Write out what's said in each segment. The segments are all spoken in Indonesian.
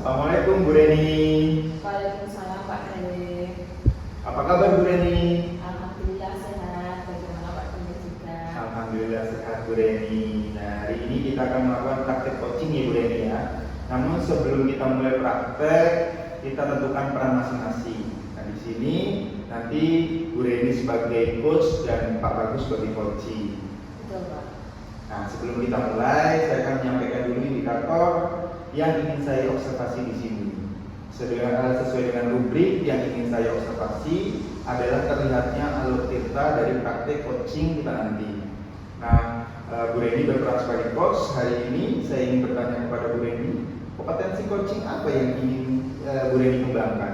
Assalamualaikum Bu Reni. Waalaikumsalam Pak Kade. Apa kabar Bu Reni? Alhamdulillah sehat. Bagaimana Pak Kade juga? Alhamdulillah sehat Bu Reni. Nah, hari ini kita akan melakukan praktek coaching ya Bu Reni ya. Namun sebelum kita mulai praktek, kita tentukan peran masing-masing. Nah, di sini nanti Bu Reni sebagai coach dan Pak Bagus sebagai coaching. Betul Pak. Nah, sebelum kita mulai, saya akan menyampaikan dulu indikator yang ingin saya observasi di sini. Sesuai dengan rubrik yang ingin saya observasi adalah terlihatnya alur tirta dari praktek coaching kita nanti. Nah, Bu Reni berperan sebagai coach. Hari ini saya ingin bertanya kepada Bu Reni, kompetensi coaching apa yang ingin Bu Reni kembangkan?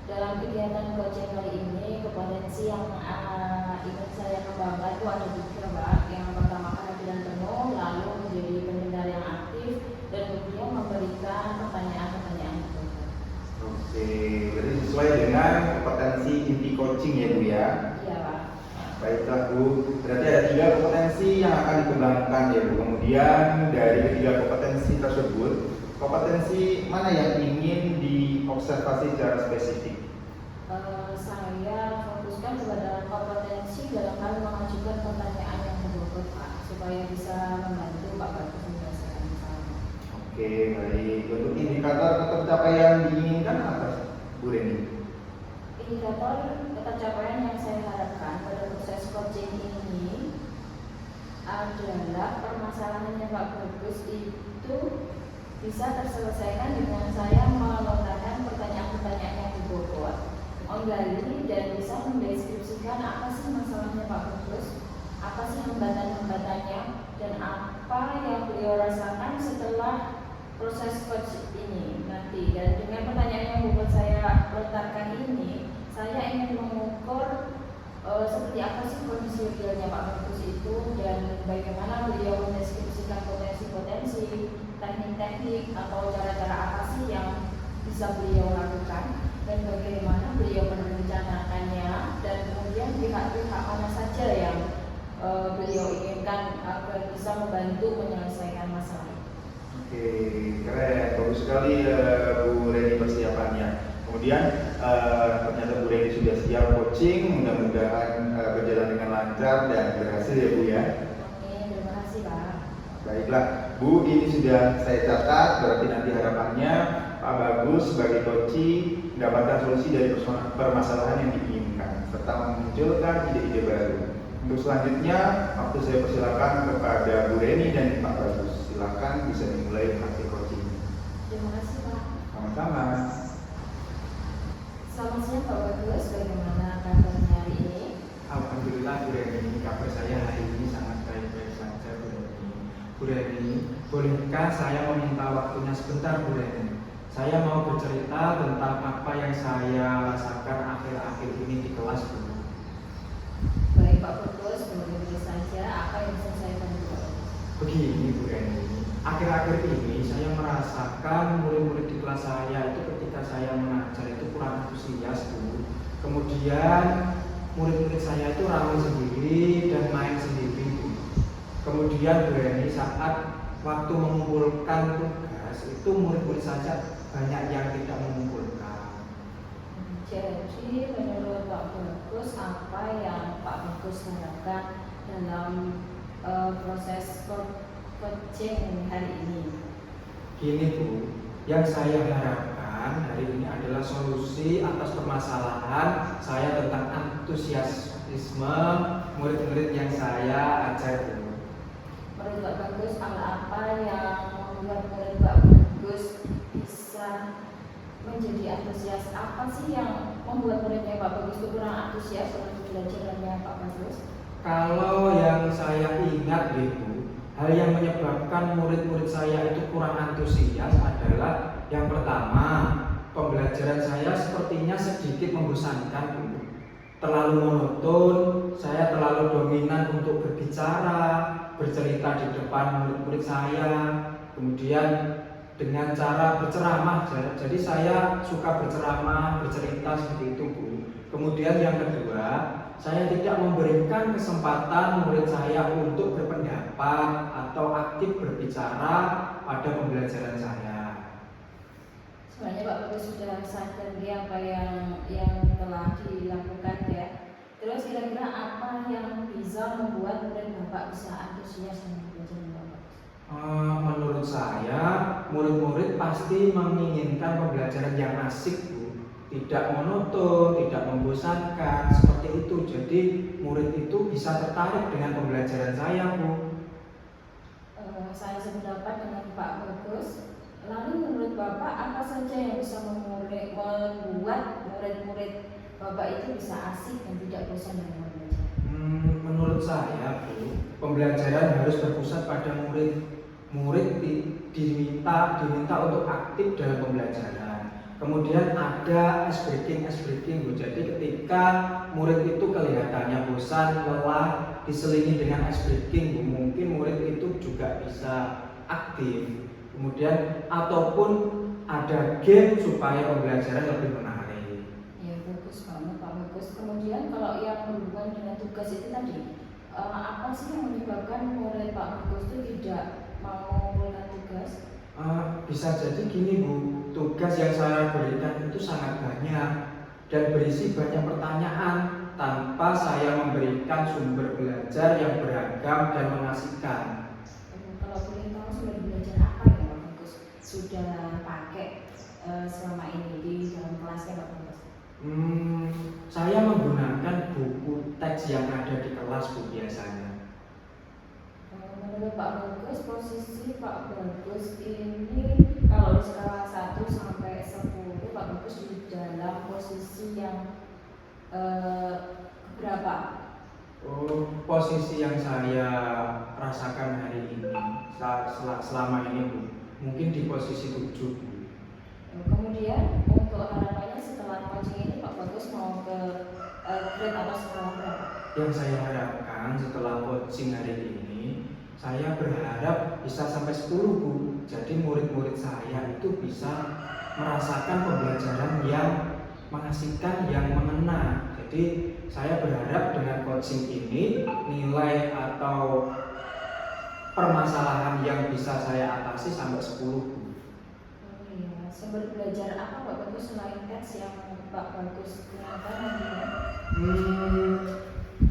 Dalam kegiatan coaching kali ini, kompetensi yang ingin saya kembangkan itu ada 3 Pak. Yang pertama kehadiran penuh, lalu menjadi pendengar yang aktif, dan kemudian memberikan pertanyaan-pertanyaan itu. Oke, berarti sesuai dengan kompetensi inti coaching ya Bu ya? Iya Pak. Baiklah Bu, berarti ada 3 kompetensi yang akan dikembangkan ya Bu. Kemudian dari ketiga kompetensi tersebut, kompetensi mana yang ingin diobservasi secara spesifik? Saya fokuskan kepada kompetensi dalam hal mengajukan pertanyaan yang berbobot Pak, supaya bisa membantu Pak Bagus menyelesaikan masalah. Oke, baik. Untuk indikator pencapaian diinginkan apa Bu Reni? Indikator pencapaian yang saya harapkan pada proses coaching ini adalah permasalahannya Pak Bagus itu bisa terselesaikan dengan saya melontarkan pertanyaan-pertanyaan yang berbobot, menggali dan bisa mendeskripsikan apa sih masalahnya Pak Bagus, apa sih hambatan-hambatannya, dan apa yang beliau rasakan setelah proses coach ini nanti. Dan dengan pertanyaan yang membuat saya lontarkan ini, saya ingin mengukur seperti apa sih kondisi realnya Pak Bagus itu, dan bagaimana beliau mendeskripsikan potensi-potensi, teknik-teknik atau cara-cara apa sih yang bisa beliau lakukan, dan bagaimana beliau merencanakannya, dan kemudian pihak-pihak mana saja yang beliau inginkan agar bisa membantu menyelesaikan masalah. Oke, keren, bagus sekali Bu Reni persiapannya. Kemudian ternyata Bu Reni sudah siap coaching, mudah-mudahan berjalan dengan lancar dan berhasil ya Bu ya. Oke, terima kasih Pak. Baiklah Bu, ini sudah saya catat, berarti nanti harapannya Pak Bagus sebagai coaching mendapatkan solusi dari permasalahan yang diinginkan serta memunculkan ide-ide baru. Untuk selanjutnya, waktu saya persilakan kepada Bu Reni dan Pak Bagus. Silakan bisa dimulai praktik coaching. Terima kasih Pak. Sama-sama. Selamat siang Pak Bagus, bagaimana kabarnya hari ini? Alhamdulillah Bu Reni, kabar saya hari ini sangat baik-baik saja Bu Reni. Bu Reni, bolehkah saya meminta waktunya sebentar Bu Reni? Saya mau bercerita tentang apa yang saya rasakan akhir-akhir ini di kelas Bu. Baik Pak Bagus, boleh saja apa yang bisa saya bantu? Begini Bu Reni, akhir-akhir ini saya merasakan murid-murid di kelas saya itu ketika saya mengajar itu kurang antusias Bu. Kemudian murid-murid saya itu ramai sendiri dan main sendiri Bu. Kemudian Bu Reni, saat waktu mengumpulkan tugas itu murid-murid saja banyak yang tidak mengumpulkan. Jadi menurut Pak Bagus, apa yang Pak Bagus harapkan dalam proses coaching hari ini? Gini Bu, yang saya harapkan hari ini adalah solusi atas permasalahan saya tentang antusiasme murid-murid yang saya ajar Bu. Menurut Pak Bagus, apa yang membuat murid Pak Bagus bisa menjadi antusias? Apa sih yang membuat muridnya Pak Bagus itu kurang antusias untuk belajarnya Pak Bagus? Kalau yang saya ingat Bu, hal yang menyebabkan murid-murid saya itu kurang antusias adalah yang pertama, pembelajaran saya sepertinya sedikit membosankan Bu. Terlalu monoton, saya terlalu dominan untuk berbicara, bercerita di depan murid-murid saya, kemudian dengan cara berceramah. Jadi saya suka berceramah, bercerita seperti itu Bu. Kemudian yang kedua, saya tidak memberikan kesempatan murid saya untuk berpendapat atau aktif berbicara pada pembelajaran saya. Bagus sudah sadar ya apa yang telah dilakukan ya. Terus kira-kira apa yang bisa membuat murid Bapak bisa antusias dengan belajar Bapak? Menurut saya, murid-murid pasti menginginkan pembelajaran yang asik, Bu. Tidak monoton, tidak membosankan, seperti itu. Jadi, murid itu bisa tertarik dengan pembelajaran saya, Bu. Saya sependapat dengan Pak Bagus. Lalu menurut Bapak apa saja yang bisa membuat murid-murid Bapak itu bisa asik dan tidak bosan dengan belajar? Menurut saya, Bu, pembelajaran harus berpusat pada murid. Murid diminta untuk aktif dalam pembelajaran. Kemudian ada ice breaking, Bu. Jadi ketika murid itu kelihatannya bosan, lelah, diselingi dengan ice breaking, Bu, mungkin murid itu juga bisa aktif. Kemudian ataupun ada game supaya pembelajaran lebih menarik. Ya bagus banget Pak Bagus. Kemudian kalau yang berhubungan dengan tugas itu tadi, apa sih yang menyebabkan murid Pak Bagus itu tidak mau mengumpulkan tugas? Bisa jadi gini, Bu, tugas yang saya berikan itu sangat banyak dan berisi banyak pertanyaan tanpa saya memberikan sumber belajar yang beragam dan mengasihkan. Kalau boleh tahu sumber belajar apa yang Pak Bagus sudah pakai selama ini di dalam kelasnya Pak Bagus? Saya menggunakan buku teks yang ada di kelas, Bu, biasanya. Menurut Pak Bagus, posisi Pak Bagus ini kalau di skala 1 sampai 10, Pak Bagus di dalam posisi yang berapa? Posisi yang saya rasakan hari ini, selama ini, Bu, mungkin di posisi 7, Bu. Kemudian untuk harapannya setelah coaching ini Pak Bagus mau ke grade atau skala berapa? Yang saya harapkan setelah coaching hari ini, saya berharap bisa sampai 10, Bu. Jadi murid-murid saya itu bisa merasakan pembelajaran yang mengasihkan, yang mengena. Jadi saya berharap dengan coaching ini nilai atau permasalahan yang bisa saya atasi sampai 10, Bu. Iya. Sumber belajar apa Pak Bagus selain teks yang Pak Bagus gunakan nantinya?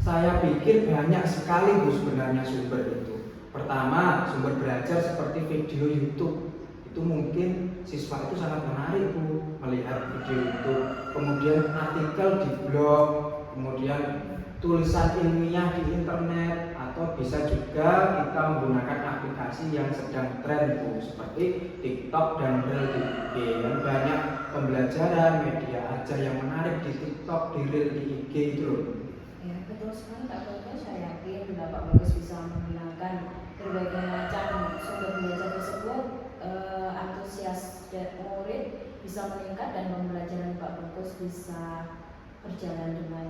Saya pikir banyak sekali, Bu, sebenarnya sumber itu. Pertama, sumber belajar seperti video YouTube. Itu mungkin siswa itu sangat menarik, Bu, melihat video YouTube. Kemudian artikel di blog, kemudian tulisan ilmiah di internet, atau bisa juga kita menggunakan aplikasi yang sedang tren, Bu, seperti TikTok dan Reel di IG. Dan banyak pembelajaran media ajar yang menarik di TikTok, di Reel di IG itu loh. Ya, betul sekali Pak Bagus. Saya yakin bila Pak Bagus bisa menggunakan berbagai macam sumber belajar tersebut, antusias murid bisa meningkat dan pembelajaran Pak Bagus bisa berjalan dengan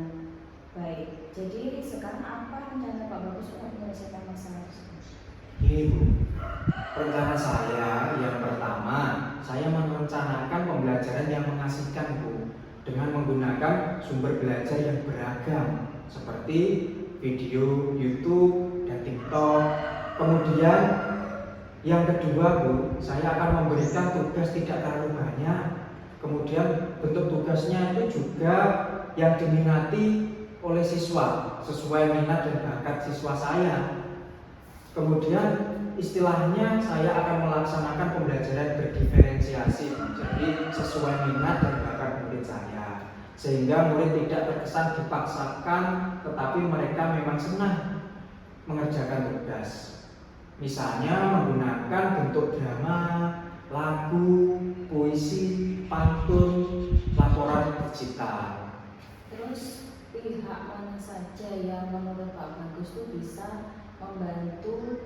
baik. Jadi sekarang apa rencana Pak Bagus untuk menyelesaikan masalah tersebut? Ini, Bu, rencana saya yang pertama, saya merencanakan pembelajaran yang mengasihkan, Bu, dengan menggunakan sumber belajar yang beragam seperti video YouTube dan TikTok. Kemudian yang kedua, Bu, saya akan memberikan tugas tidak terlalu banyak. Kemudian bentuk tugasnya itu juga yang diminati oleh siswa, sesuai minat dan bakat siswa saya. Kemudian istilahnya saya akan melaksanakan pembelajaran berdiferensiasi, jadi sesuai minat dan bakat murid saya, sehingga murid tidak terkesan dipaksakan, tetapi mereka memang senang mengerjakan tugas. Misalnya menggunakan bentuk drama, lagu, puisi, pantun, laporan digital. Terus pihak mana saja yang menurut Pak Bagus itu bisa membantu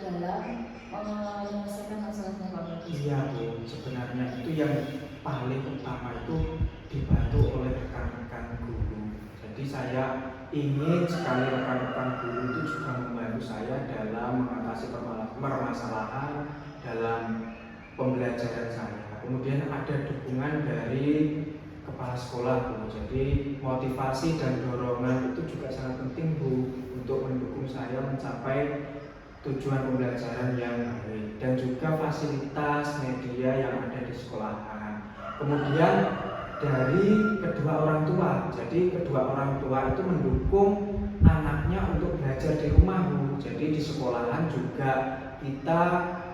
dalam menyelesaikan masalahnya Pak Bagus? Iya, Bu, sebenarnya itu yang paling utama itu dibantu oleh rekan-rekan guru. Jadi saya ingin sekali rekan-rekan guru itu juga membantu saya dalam mengatasi permasalahan dalam pembelajaran saya. Kemudian ada dukungan dari kepala sekolah, Bu. Jadi motivasi dan dorongan itu juga sangat penting, Bu, untuk mendukung saya mencapai tujuan pembelajaran yang baik, dan juga fasilitas media yang ada di sekolahan. Kemudian dari kedua orang tua, jadi kedua orang tua itu mendukung anaknya untuk belajar di rumah, Bu. Jadi di sekolahan juga kita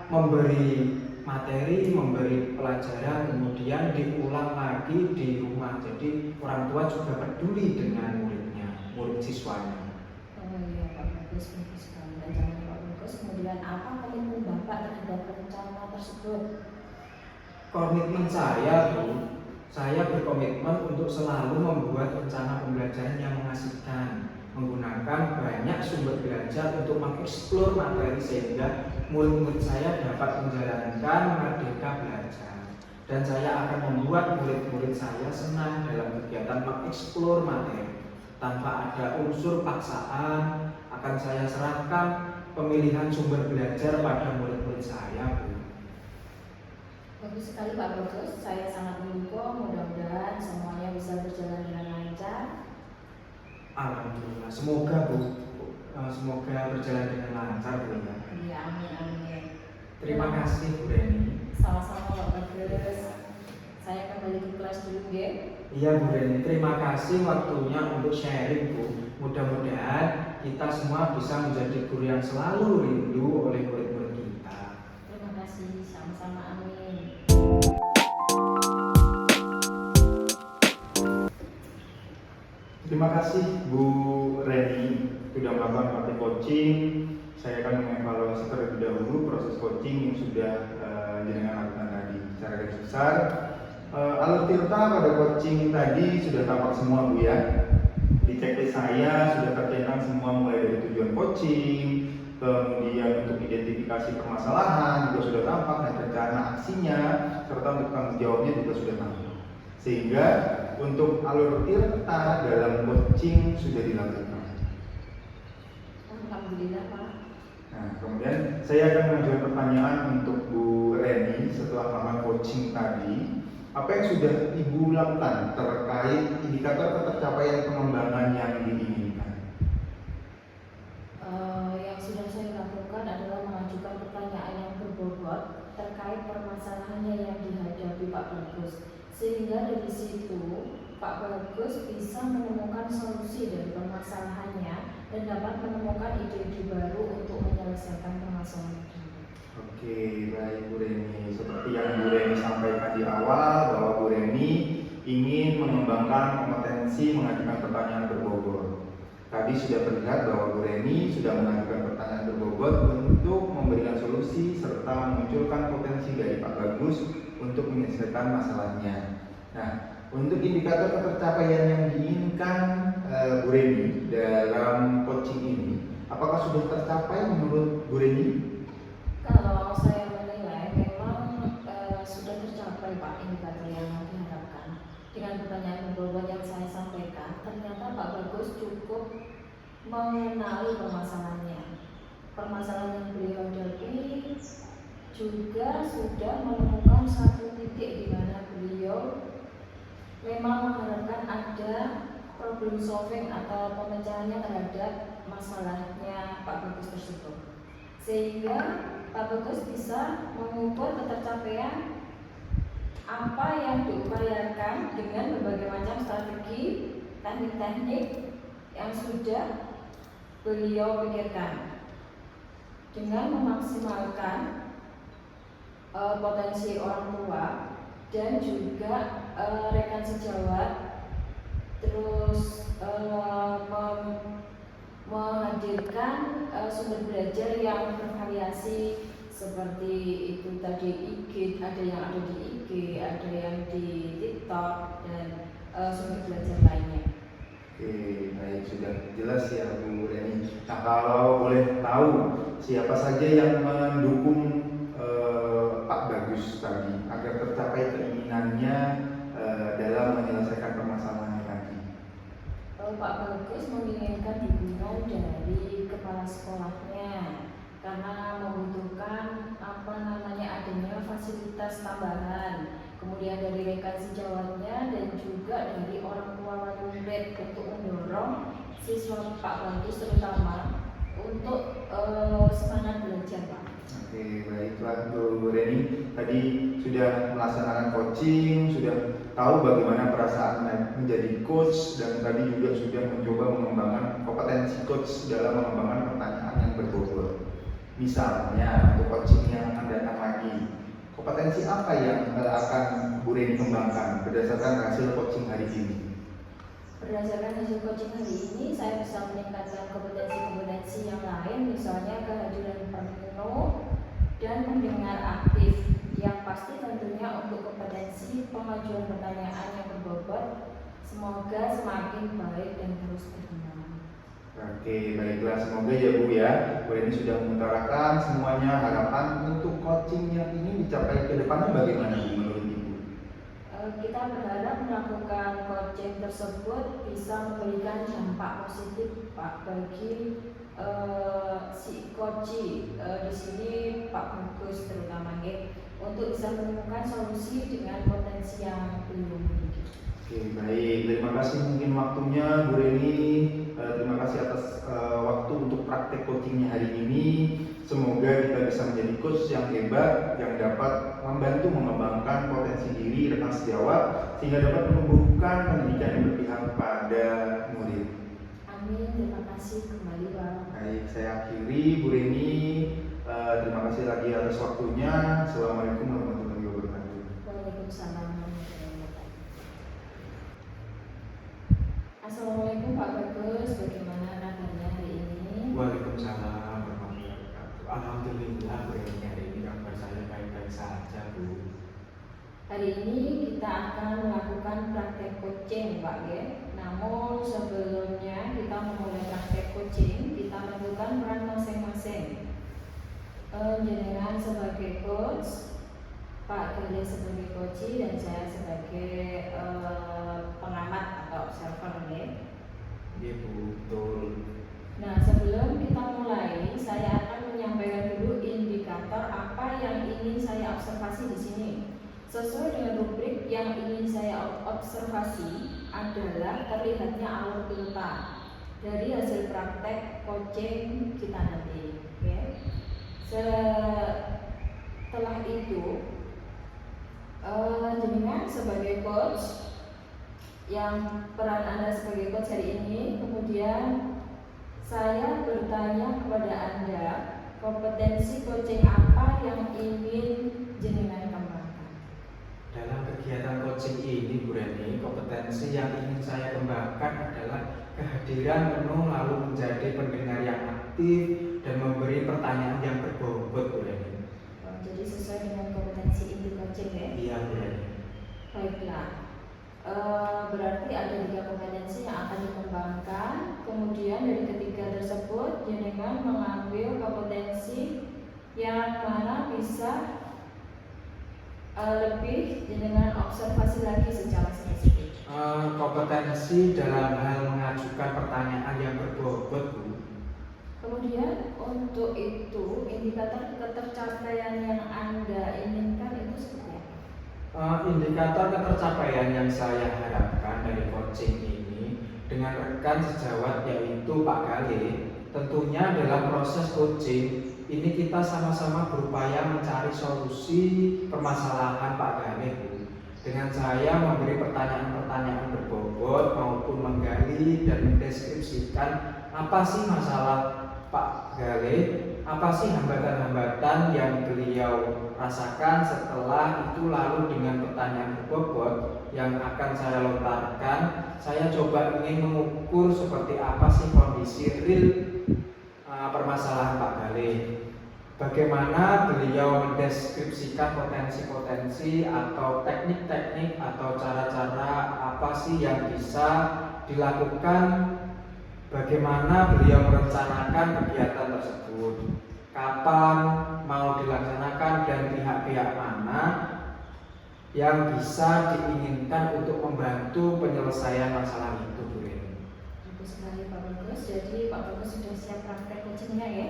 memberi materi, memberi pelajaran, kemudian diulang lagi di rumah. Jadi orang tua juga peduli dengan muridnya, murid siswanya. Oh iya Pak Bagus, bagus sekali rencana Pak Bagus. Kemudian apa komitmen Bapak terhadap rencana tersebut? Komitmen saya, Bu, saya berkomitmen untuk selalu membuat rencana pembelajaran yang mengasihkan, menggunakan banyak sumber belajar untuk mengeksplor materi sehingga murid-murid saya dapat menjalankan merdeka belajar. Dan saya akan membuat murid-murid saya senang dalam kegiatan mengeksplor materi. Tanpa ada unsur paksaan, akan saya serahkan pemilihan sumber belajar pada murid-murid saya, Bu. Bagus sekali Pak Bagus, saya sangat mendukung. Mudah-mudahan semuanya bisa berjalan dengan lancar. Alhamdulillah, semoga Bu, semoga berjalan dengan lancar, Bu ya. Iya, amin amin. Terima kasih Bu Reni. Sama-sama Pak Bagus. Saya kembali ke kelas dulu, ya. Iya Bu Reni, terima kasih waktunya untuk sharing Bu. Mudah-mudahan kita semua bisa menjadi guru yang selalu rindu oleh murid-murid kita. Terima kasih, sama-sama amin. Terima kasih Bu Reni sudah melakukan praktik coaching. Saya akan mengevaluasi terlebih dahulu proses coaching yang sudah jenengan lakukan tadi secara garis besar. Alur tirta pada coaching tadi sudah tampak semua Bu ya. Di checklist saya sudah tercenang semua mulai dari tujuan coaching, kemudian untuk identifikasi permasalahan juga sudah tampak dan rencana aksinya serta untuk tanggung jawabnya juga sudah tampak. Sehingga untuk alur tirta dalam coaching sudah dilakukan. Alhamdulillah Pak. Nah, kemudian saya akan mengajukan pertanyaan untuk Bu Reni setelah melakukan coaching tadi. Apa yang sudah Ibu lakukan terkait indikator ketercapaian pengembangan yang diinginkan? Yang sudah saya lakukan adalah mengajukan pertanyaan yang berbobot terkait permasalahannya yang dihadapi Pak Bagus, sehingga dari situ Pak Bagus bisa menemukan solusi dari permasalahannya dan dapat menemukan ide-ide baru untuk menyelesaikan permasalahan itu. Oke, baik Bu Reni. Seperti yang Bu Reni sampaikan di awal bahwa Bu Reni ingin mengembangkan kompetensi mengajukan pertanyaan berbobot. Tadi sudah terlihat bahwa Bu Reni sudah mengajukan pertanyaan berbobot untuk memberikan solusi serta memunculkan potensi dari Pak Bagus untuk menyelesaikan masalahnya. Nah, untuk indikator ketercapaian yang diinginkan Bu Reni dalam coaching ini, apakah sudah tercapai menurut Bu Reni? Kalau saya menilai memang sudah tercapai Pak indikator yang diharapkan. Dengan pertanyaan berbobot yang saya sampaikan, ternyata Pak Bagus cukup mengenali permasalahannya. Permasalahan yang beliau hadapi juga sudah menemukan satu titik di mana beliau memang mengharapkan ada problem solving atau pemecahannya terhadap masalahnya Pak Bagus tersebut. Sehingga Pak Bagus bisa mengukur ketercapaian apa yang diupayakan dengan berbagai macam strategi, teknik-teknik yang sudah beliau pikirkan dengan memaksimalkan potensi orang tua dan juga rekan sejawat, terus menghadirkan sumber belajar yang bervariasi seperti itu tadi IG, ada yang ada di IG, ada yang di TikTok dan sumber belajar lainnya. Oke, baik, sudah jelas ya Bu Reni. Nah, kalau boleh tahu siapa saja yang mendukung Pak Bagus tadi agar tercapai keinginannya dalam menyelesaikan permasalahan tadi? Pak Bagus menginginkan dukungan dari kepala sekolahnya karena membutuhkan adanya fasilitas tambahan, kemudian dari rekan sejawatnya dan juga dari orang tua wali murid untuk mendorong siswa Pak Bagus terutama untuk semangat belajar Pak. Oke, baiklah Bu Reni. Tadi sudah melaksanakan coaching, sudah tahu bagaimana perasaan menjadi coach, dan tadi juga sudah mencoba mengembangkan kompetensi coach dalam mengembangkan pertanyaan yang berbobot. Misalnya untuk coaching yang akan datang lagi, kompetensi apa yang akan Bu Reni kembangkan berdasarkan hasil coaching hari ini? Berdasarkan hasil coaching hari ini, saya bisa meningkatkan kompetensi-kompetensi yang lain, misalnya kehadiran penuh dan mendengar aktif, yang pasti tentunya untuk kompetensi pengajuan pertanyaan yang berbobot. Semoga semakin baik dan terus berkembang. Oke, baiklah, semoga ya Bu ya, Bu Reni sudah mengutarakan semuanya. Harapan untuk coaching yang ini dicapai ke depannya bagaimana Bu menurut Ibu? Kita berharap melakukan coaching tersebut bisa memberikan dampak positif Pak bagi si coaching di sini Pak Bagus terutama untuk bisa menemukan solusi dengan potensi yang belum dimiliki. Oke, baik, terima kasih mungkin waktunya Bu Reni. Terima kasih atas waktu untuk praktek coachingnya hari ini. Semoga kita bisa menjadi coach yang hebat, yang dapat membantu mengembangkan potensi diri rekan sejawat sehingga dapat menumbuhkan pendidikan yang berpihak pada murid. Amin, terima kasih kembali Pak. Baik, saya akhiri Bu Reni. Terima kasih lagi atas waktunya. Assalamualaikum warahmatullahi wabarakatuh. Waalaikumsalam warahmatullahi wabarakatuh. Assalamualaikum Pak Bagus, bagaimana kabarnya hari ini? Waalaikumsalam warahmatullahi wabarakatuh. Alhamdulillah Bu Reni, hari ini kabar saya baik-baik saja Bu. Hari ini kita akan melakukan praktek coaching Pak ya. Namun sebelumnya kita memulai praktek coaching, kita menentukan peran masing-masing. Jenengan sebagai coach, Pak Gale sebagai coach, dan saya sebagai pengamat atau observer ya. Iya Bu, betul. Nah, sebelum kita mulai, saya akan menyampaikan dulu indikator apa yang ingin saya observasi di sini. Sesuai dengan rubrik yang ingin saya observasi adalah terlihatnya alur pita dari hasil praktek coaching kita nanti. Okay. Setelah itu, jenengan sebagai coach, yang peran Anda sebagai coach hari ini, kemudian saya bertanya kepada Anda, kompetensi coaching apa yang ingin jenengan kembangkan? Dalam kegiatan coaching ini Bu Reni, kompetensi yang ingin saya kembangkan adalah kehadiran penuh lalu menjadi pendengar yang aktif dan memberi pertanyaan yang berbobot Bu Reni. Jadi sesuai dengan kompetensi inti coaching ya? Iya Bu Reni. Baiklah, berarti ada 3 kompetensi yang akan dikembangkan. Kemudian dari ketiga tersebut, jenengan mengambil kompetensi yang mana bisa lebih jenengan observasi lagi secara spesifik. Kompetensi dalam hal mengajukan pertanyaan yang berbobot Bu. Kemudian untuk itu indikator ketercapaian yang Anda inginkan itu seperti apa? Indikator ketercapaian yang saya harapkan dari coaching ini dengan rekan sejawat yaitu Pak Gale, tentunya dalam proses coaching ini kita sama-sama berupaya mencari solusi permasalahan Pak Gale Bu. Dengan saya memberi pertanyaan-pertanyaan berbobot maupun menggali dan mendeskripsikan apa sih masalah Pak Gale, apa sih hambatan-hambatan yang beliau rasakan. Setelah itu lalu dengan pertanyaan berbobot yang akan saya lontarkan, saya coba ingin mengukur seperti apa sih kondisi real permasalahan Pak Gale. Bagaimana beliau mendeskripsikan potensi-potensi atau teknik-teknik atau cara-cara apa sih yang bisa dilakukan. Bagaimana beliau merencanakan kegiatan tersebut, kapan mau dilaksanakan, dan pihak-pihak mana yang bisa diinginkan untuk membantu penyelesaian masalah itu Bu Reni. Bagus sekali Pak Bagus. Jadi Pak Bagus sudah siap praktek coachingnya ya.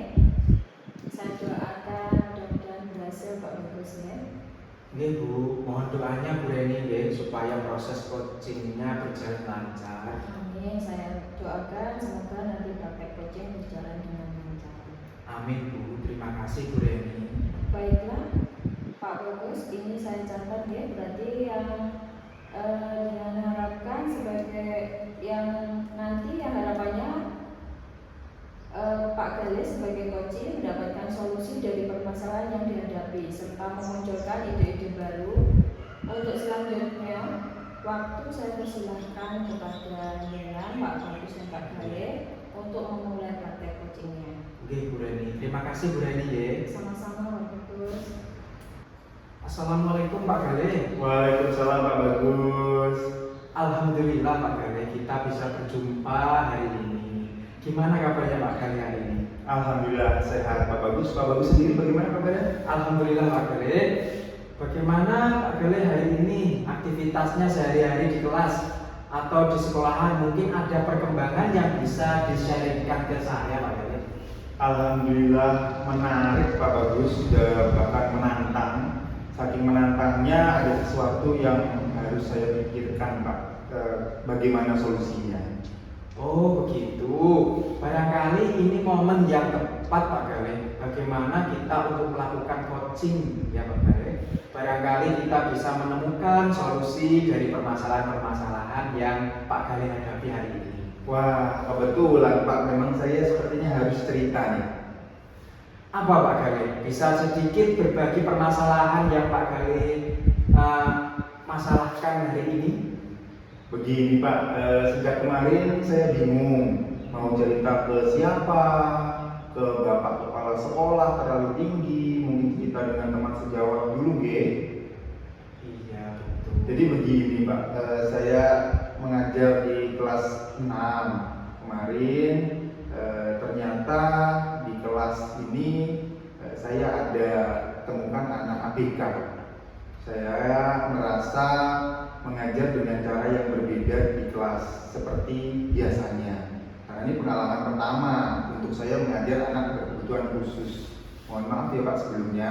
Saya doakan mudah-mudahan berhasil Pak Bagus ya. Oke Bu, mohon doanya Bu Reni ya, supaya proses coachingnya berjalan lancar. Amin. Saya doakan semoga nanti praktek coaching berjalan dengan lancar. Amin Bu, terima kasih Bu Reni. Baiklah, Pak Bagus, ini saya catat ya, berarti yang dengan harapkan sebagai yang nanti yang harapannya Pak Gale sebagai coach mendapatkan solusi dari permasalahan yang dihadapi serta memunculkan ide-ide baru. Untuk selanjutnya, waktu saya persilahkan kepada Nina, Pak Bagus dan Pak Gale untuk memulai praktek coachingnya. Oke Bu Reni, terima kasih Bu Reni ya. Sama-sama Pak Bagus. Assalamualaikum Pak Gale. Waalaikumsalam Pak Bagus. Alhamdulillah Pak Gale, kita bisa berjumpa hari ini. Gimana kabarnya Pak Gale hari ini? Alhamdulillah sehat Pak Bagus. Pak Bagus sendiri bagaimana kabarnya? Alhamdulillah Pak Gale. Bagaimana Pak Gale hari ini? Aktivitasnya sehari-hari di kelas atau di sekolahan, mungkin ada perkembangan yang bisa di-sharingkan ke saya Pak Gale? Alhamdulillah menarik Pak Bagus, sudah bahkan menantang. Saking menantangnya ada sesuatu yang harus saya pikirkan Pak, bagaimana solusinya. Oh begitu, barangkali ini momen yang tepat Pak Gale. Bagaimana kita untuk melakukan coaching ya Pak Gale. Barangkali kita bisa menemukan solusi dari permasalahan-permasalahan yang Pak Gale hadapi hari ini. Wah, kebetulan Pak, memang saya sepertinya harus cerita nih. Apa Pak Gale? Bisa sedikit berbagi permasalahan yang Pak Gale masalahkan hari ini? Begini Pak, sejak kemarin saya bingung mau cerita ke siapa, ke Bapak Kepala Sekolah terlalu tinggi, mungkin kita dengan teman sejawat dulu Ge. Iya betul. Jadi begini Pak, saya mengajar di kelas 6 kemarin, ternyata di kelas ini saya ada temukan anak ABK. Saya merasa mengajar dengan cara yang berbeda di kelas seperti biasanya. Karena ini pengalaman pertama untuk saya mengajar anak berkebutuhan khusus. Mohon maaf ya Pak sebelumnya.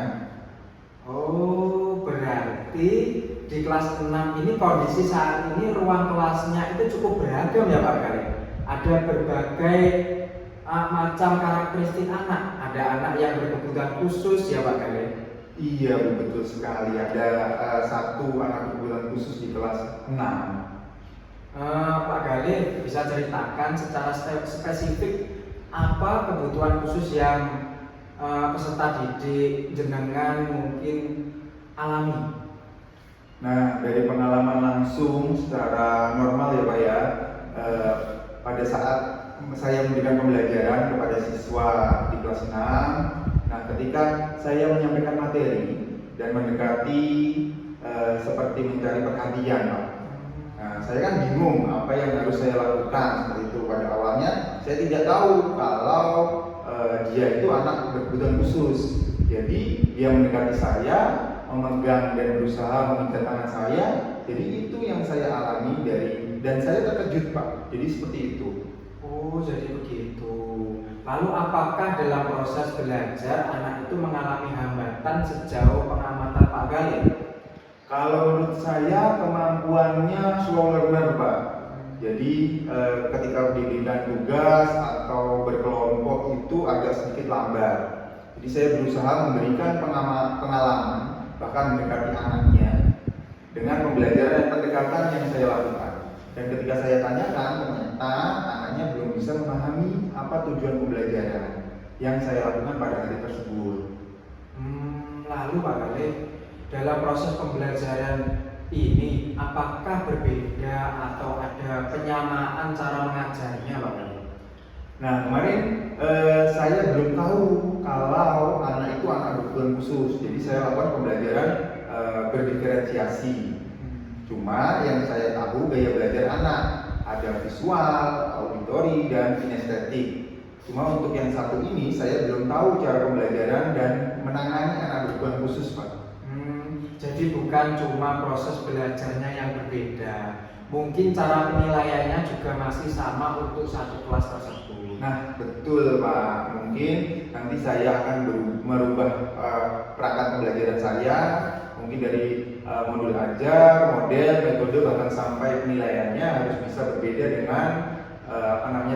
Oh, berarti di kelas 6 ini kondisi saat ini ruang kelasnya itu cukup beragam ya Pak Gale. Ada berbagai macam karakteristik anak. Ada anak yang berkebutuhan khusus ya Pak Gale. Iya betul sekali, ada satu anak berkebutuhan khusus di kelas 6. Pak Gale bisa ceritakan secara spesifik apa kebutuhan khusus yang peserta didik jenengan mungkin alami? Nah, dari pengalaman langsung secara normal ya Pak ya, pada saat saya memberikan pembelajaran kepada siswa di kelas 6, nah ketika saya menyampaikan materi dan mendekati seperti mencari perhatian Pak, nah saya kan bingung apa yang harus saya lakukan seperti itu. Pada awalnya saya tidak tahu kalau dia itu anak berkebutuhan khusus, jadi dia mendekati saya, memegang dan berusaha meminta tangan saya. Jadi itu yang saya alami dan saya terkejut Pak. Jadi seperti itu. Oh, jadi begitu. Lalu apakah dalam proses belajar anak itu mengalami hambatan sejauh pengamatan Pak Gale? Kalau menurut saya kemampuannya slow learner Pak. Jadi ketika diberikan tugas atau berkelompok itu agak sedikit lambat. Jadi saya berusaha memberikan pengalaman, bahkan mendekati anaknya dengan pembelajaran dan pendekatan yang saya lakukan. Dan ketika saya tanyakan, ternyata anaknya belum bisa memahami apa tujuan pembelajaran yang saya lakukan pada hari tersebut. Lalu Pak Gale, dalam proses pembelajaran ini apakah berbeda atau ada penyamaan cara mengajarnya Pak Gale? Nah kemarin saya belum tahu kalau anak itu anak berkebutuhan khusus. Jadi saya lakukan pembelajaran berdiferensiasi. Cuma yang saya tahu gaya belajar anak ada visual, auditori, dan kinestetik. Cuma untuk yang satu ini saya belum tahu cara pembelajaran dan menangani anak berkebutuhan khusus Pak. Jadi bukan cuma proses belajarnya yang berbeda, mungkin cara penilaiannya juga masih sama untuk satu kelas tersebut. Nah betul Pak, mungkin nanti saya akan merubah perangkat pembelajaran saya, mungkin dari modul ajar, model, metode, bahkan sampai penilaiannya harus bisa berbeda dengan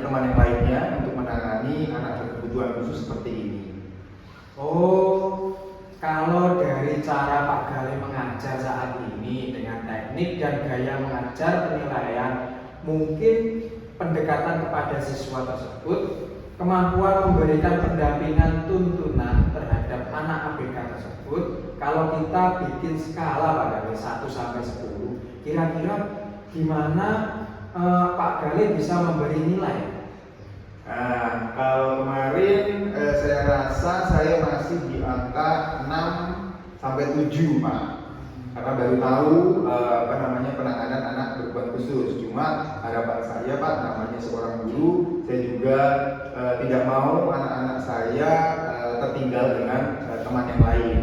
teman yang lainnya untuk menangani anak berkebutuhan khusus seperti ini. Oh, kalau dari cara Pak Galih mengajar saat ini dengan teknik dan gaya mengajar penilaian, mungkin pendekatan kepada siswa tersebut, kemampuan memberikan pendampingan tuntunan terhadap anak ABK tersebut, kalau kita bikin skala Pak Galih 1 sampai 10, kira-kira gimana Pak Galih bisa memberi nilai? Nah, kalau kemarin saya rasa saya masih di angka 6 sampai 7 Pak. Karena baru tahu penanganan anak berkebutuhan khusus. Cuma harapan saya Pak, namanya seorang guru, saya juga tidak mau anak-anak saya tertinggal dengan teman yang lain.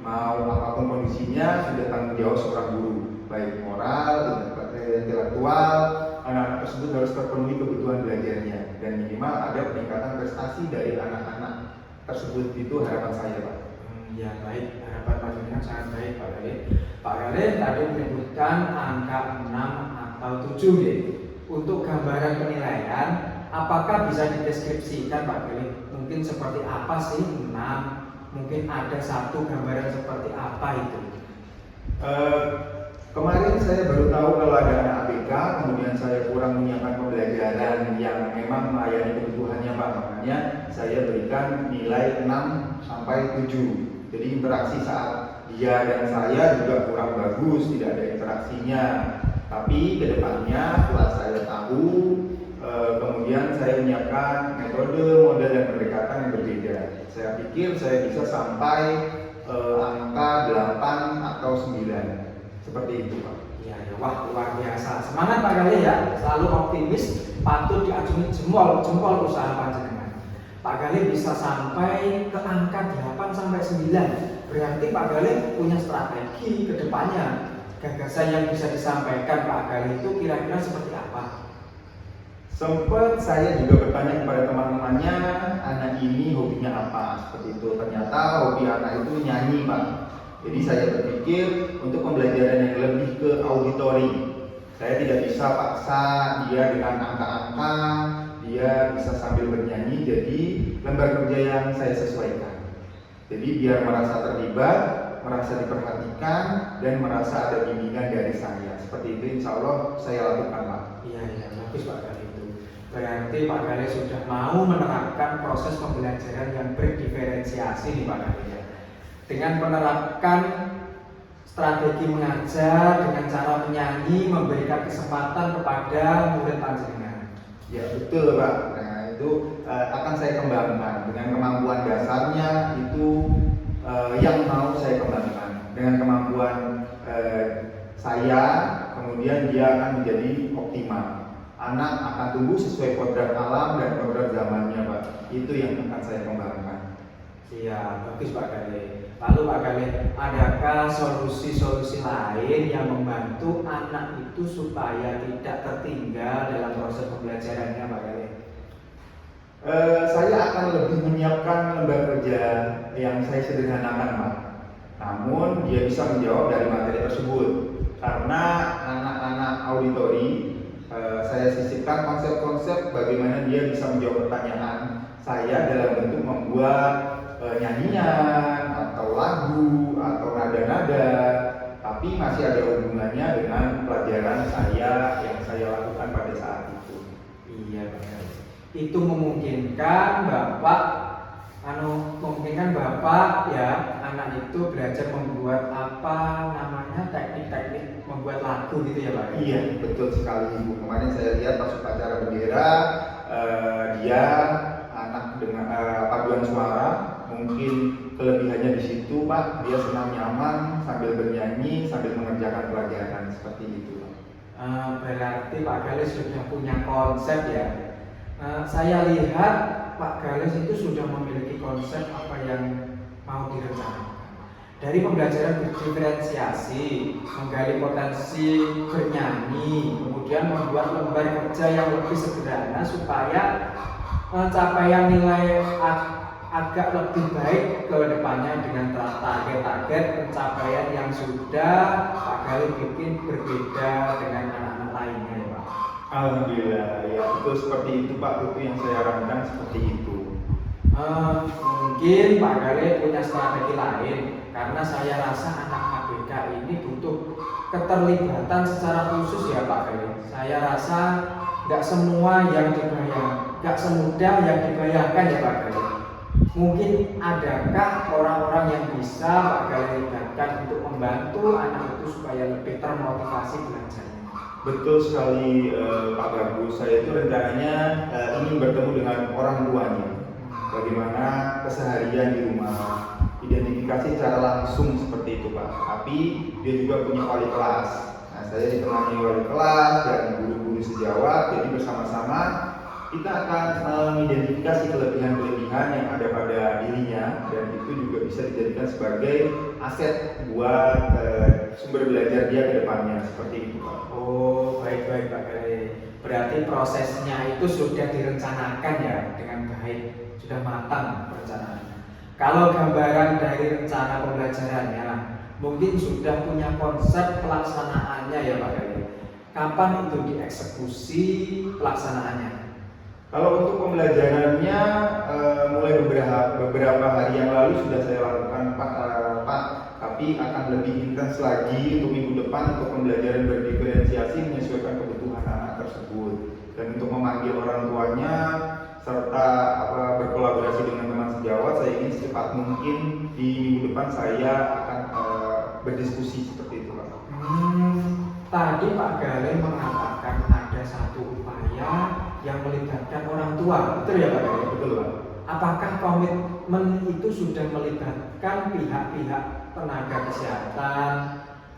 Mau apapun kondisinya sudah tanggung jawab seorang guru, baik moral, intelektual. Anak-anak tersebut harus terpenuhi kebutuhan belajarnya dan minimal ada peningkatan prestasi dari anak-anak tersebut. Itu harapan saya Pak. Ya baik, harapan Pak Julian sangat baik Pak Galih. Pak Galih tadi menyebutkan angka 6 atau 7 ya. Untuk gambaran penilaian, apakah bisa dideskripsikan Pak Galih? Mungkin seperti apa sih 6? Mungkin ada satu gambaran seperti apa itu? Kemarin saya baru tahu kalau ada anak ABK, kemudian saya kurang menyiapkan pembelajaran yang memang melayani kebutuhannya Pak. Makanya saya berikan nilai 6 sampai 7. Jadi interaksi saat dia dan saya juga kurang bagus, tidak ada interaksinya. Tapi kedepannya setelah saya tahu, kemudian saya menyiapkan metode, model, dan pendekatan yang berbeda. Saya pikir saya bisa sampai angka 8 atau 9. Seperti itu Pak. Ya, wah luar biasa. Semangat Pak Galih ya, selalu optimis, patut diacungi jempol usaha panjenengan. Pak Galih bisa sampai ke angka 8 sampai 9. Berarti Pak Galih punya strategi ke depannya. Gagasan yang bisa disampaikan Pak Galih itu kira-kira seperti apa? Sempat saya juga bertanya kepada teman-temannya, anak ini hobinya apa? Seperti itu. Ternyata hobi anak itu nyanyi Pak. Jadi saya berpikir untuk pembelajaran yang lebih ke auditori. Saya tidak bisa paksa dia dengan angka-angka, dia bisa sambil bernyanyi, jadi lembar kerja yang saya sesuaikan. Jadi biar merasa terlibat, merasa diperhatikan, dan merasa ada bimbingan dari saya. Seperti itu insya Allah saya lakukan Pak. Iya, bagus Pak Galih itu. Berarti Pak Galih sudah mau menerapkan proses pembelajaran yang berdiferensiasi nih Pak Galih ya. Dengan menerapkan strategi mengajar dengan cara menyanyi, memberikan kesempatan kepada murid panjenengan. Ya betul Pak. Nah itu akan saya kembangkan dengan kemampuan dasarnya itu yang mau saya kembangkan dengan kemampuan saya, kemudian dia akan menjadi optimal. Anak akan tumbuh sesuai kodrat alam dan kodrat zamannya Pak. Itu yang akan saya kembangkan. Iya, bagus Pak Galih. Lalu Pak Galih, adakah solusi-solusi lain yang membantu anak itu supaya tidak tertinggal dalam proses pembelajarannya Pak Galih? Saya akan lebih menyiapkan lembar kerja yang saya sederhanakan Pak. Namun dia bisa menjawab dari materi tersebut. Karena anak-anak auditori, saya sisipkan konsep-konsep bagaimana dia bisa menjawab pertanyaan saya dalam bentuk membuat nyanyian atau lagu atau nada-nada, tapi masih ada hubungannya dengan pelajaran saya yang saya lakukan pada saat itu. Iya Pak. Itu memungkinkan Bapak ya anak itu belajar membuat apa namanya teknik-teknik membuat lagu gitu ya Pak. Iya betul sekali Ibu. Kemarin saya lihat pas upacara bendera dia anak dengan paduan suara. Mungkin kelebihannya di situ Pak, dia senang nyaman sambil bernyanyi sambil mengerjakan pelajaran seperti itu Pak. Berarti Pak Galih sudah punya konsep ya. Saya lihat Pak Galih itu sudah memiliki konsep apa yang mau direncanakan. Dari pembelajaran berdiferensiasi, menggali potensi bernyanyi, kemudian membuat lembar kerja yang lebih sederhana supaya capaian nilai agak lebih baik ke depannya dengan target-target pencapaian yang sudah Pak Galih bikin berbeda dengan anak-anak lainnya ya Pak. Alhamdulillah ya itu seperti itu Pak, itu yang saya harapkan seperti itu. Mungkin Pak Gale punya strategi lain, karena saya rasa anak ABK ini butuh keterlibatan secara khusus ya Pak Gale. Saya rasa nggak semua yang dibayang, nggak semudah yang dibayangkan ya Pak Gale. Mungkin adakah orang-orang yang bisa Pak Gale libatkan untuk membantu anak itu supaya lebih termotivasi belajarnya? Betul sekali Pak Bagus. Saya itu rencananya ingin bertemu dengan orang tuanya. Bagaimana keseharian di rumah, identifikasi secara langsung seperti itu Pak. Tapi dia juga punya wali kelas. Nah, saya ditemani wali kelas dan guru-guru sejawat. Jadi bersama-sama kita akan mengidentifikasi kelebihan-kelebihan yang ada pada dirinya, dan itu juga bisa dijadikan sebagai aset buat sumber belajar dia ke depannya, seperti itu Pak. Oh, baik-baik Pak Gale. Berarti prosesnya itu sudah direncanakan ya dengan baik, sudah matang perencanaannya. Kalau gambaran dari rencana pembelajarannya, mungkin sudah punya konsep pelaksanaannya ya Pak Gale. Kapan itu dieksekusi pelaksanaannya? Kalau untuk pembelajarannya mulai beberapa hari yang lalu sudah saya lakukan Pak, tapi akan lebih intens lagi untuk minggu depan untuk pembelajaran berdiferensiasi menyesuaikan kebutuhan anak tersebut, dan untuk memanggil orang tuanya serta berkolaborasi dengan teman sejawat. Saya ingin secepat mungkin di minggu depan saya akan berdiskusi seperti itu Pak. Tadi Pak Gale mengatakan ada satu upaya yang melibatkan orang tua, betul ya Pak Gale? Betul Pak. Apakah komitmen itu sudah melibatkan pihak-pihak tenaga kesehatan,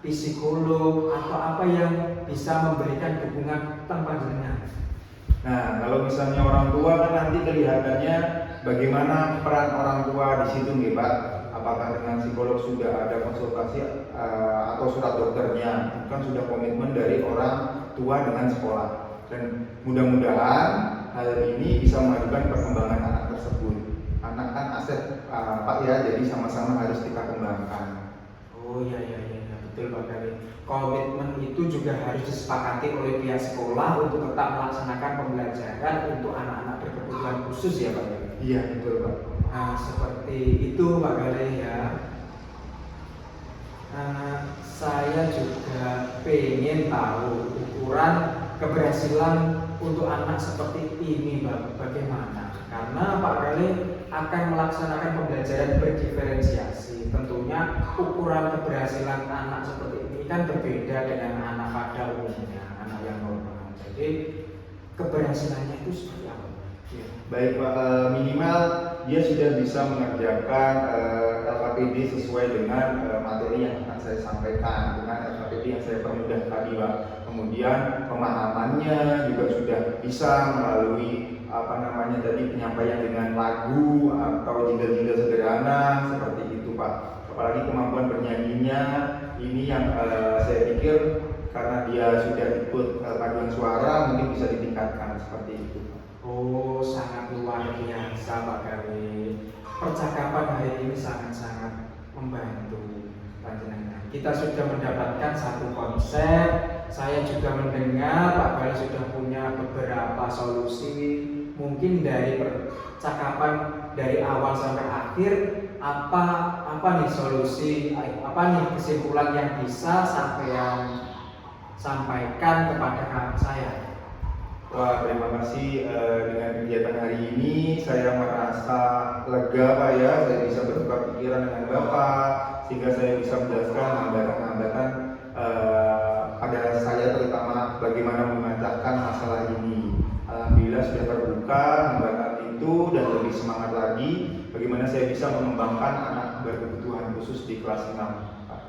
psikolog, atau apa yang bisa memberikan dukungan tanpa jenengan? Nah, kalau misalnya orang tua kan nanti kelihatannya bagaimana peran orang tua di situ nih Pak. Apakah dengan psikolog sudah ada konsultasi atau surat dokternya, kan sudah komitmen dari orang tua dengan sekolah. Dan mudah-mudahan hal ini bisa memajukan perkembangan anak tersebut. Anak kan aset Pak ya, jadi sama-sama harus kita kembangkan. Oh iya, betul Pak Gale. Komitmen itu juga harus disepakati oleh pihak sekolah untuk tetap melaksanakan pembelajaran untuk anak-anak berkebutuhan khusus ya Pak Gale. Iya betul Pak. Nah seperti itu Pak Gale ya. Saya juga pengen tahu ukuran keberhasilan untuk anak seperti ini bagaimana? Karena Pak Gale akan melaksanakan pembelajaran berdiferensiasi. Tentunya ukuran keberhasilan anak seperti ini kan berbeda dengan anak pada umumnya, anak yang normal. Jadi keberhasilannya itu seperti apa? Ya. Baik Pak, minimal dia sudah bisa mengerjakan LKPD sesuai dengan materi yang akan saya sampaikan, dengan LKPD yang saya permudah tadi Pak. Kemudian pemahamannya juga sudah bisa melalui penyampaian dengan lagu atau jingle-jingle sederhana seperti itu Pak. Apalagi kemampuan bernyanyinya ini yang saya pikir karena dia sudah ikut paduan suara mungkin bisa ditingkatkan seperti itu. Oh, sangat luar biasa Pak Gale. Percakapan hari ini sangat-sangat membantu panjenengan. Kita sudah mendapatkan satu konsep. Saya juga mendengar Pak Gale sudah punya beberapa solusi. Mungkin dari percakapan dari awal sampai akhir, apa nih solusi, apa nih kesimpulan yang bisa sampaikan kepada saya? Wah, terima kasih dengan kegiatan hari ini saya merasa lega Pak ya, saya bisa bertukar pikiran dengan Bapak sehingga saya bisa menjelaskan hambatan-hambatan pada saya, terutama bagaimana memecahkan masalah ini. Alhamdulillah sudah terbuka hambatan itu dan lebih semangat lagi bagaimana saya bisa mengembangkan anak berkebutuhan khusus di kelas 6 Pak.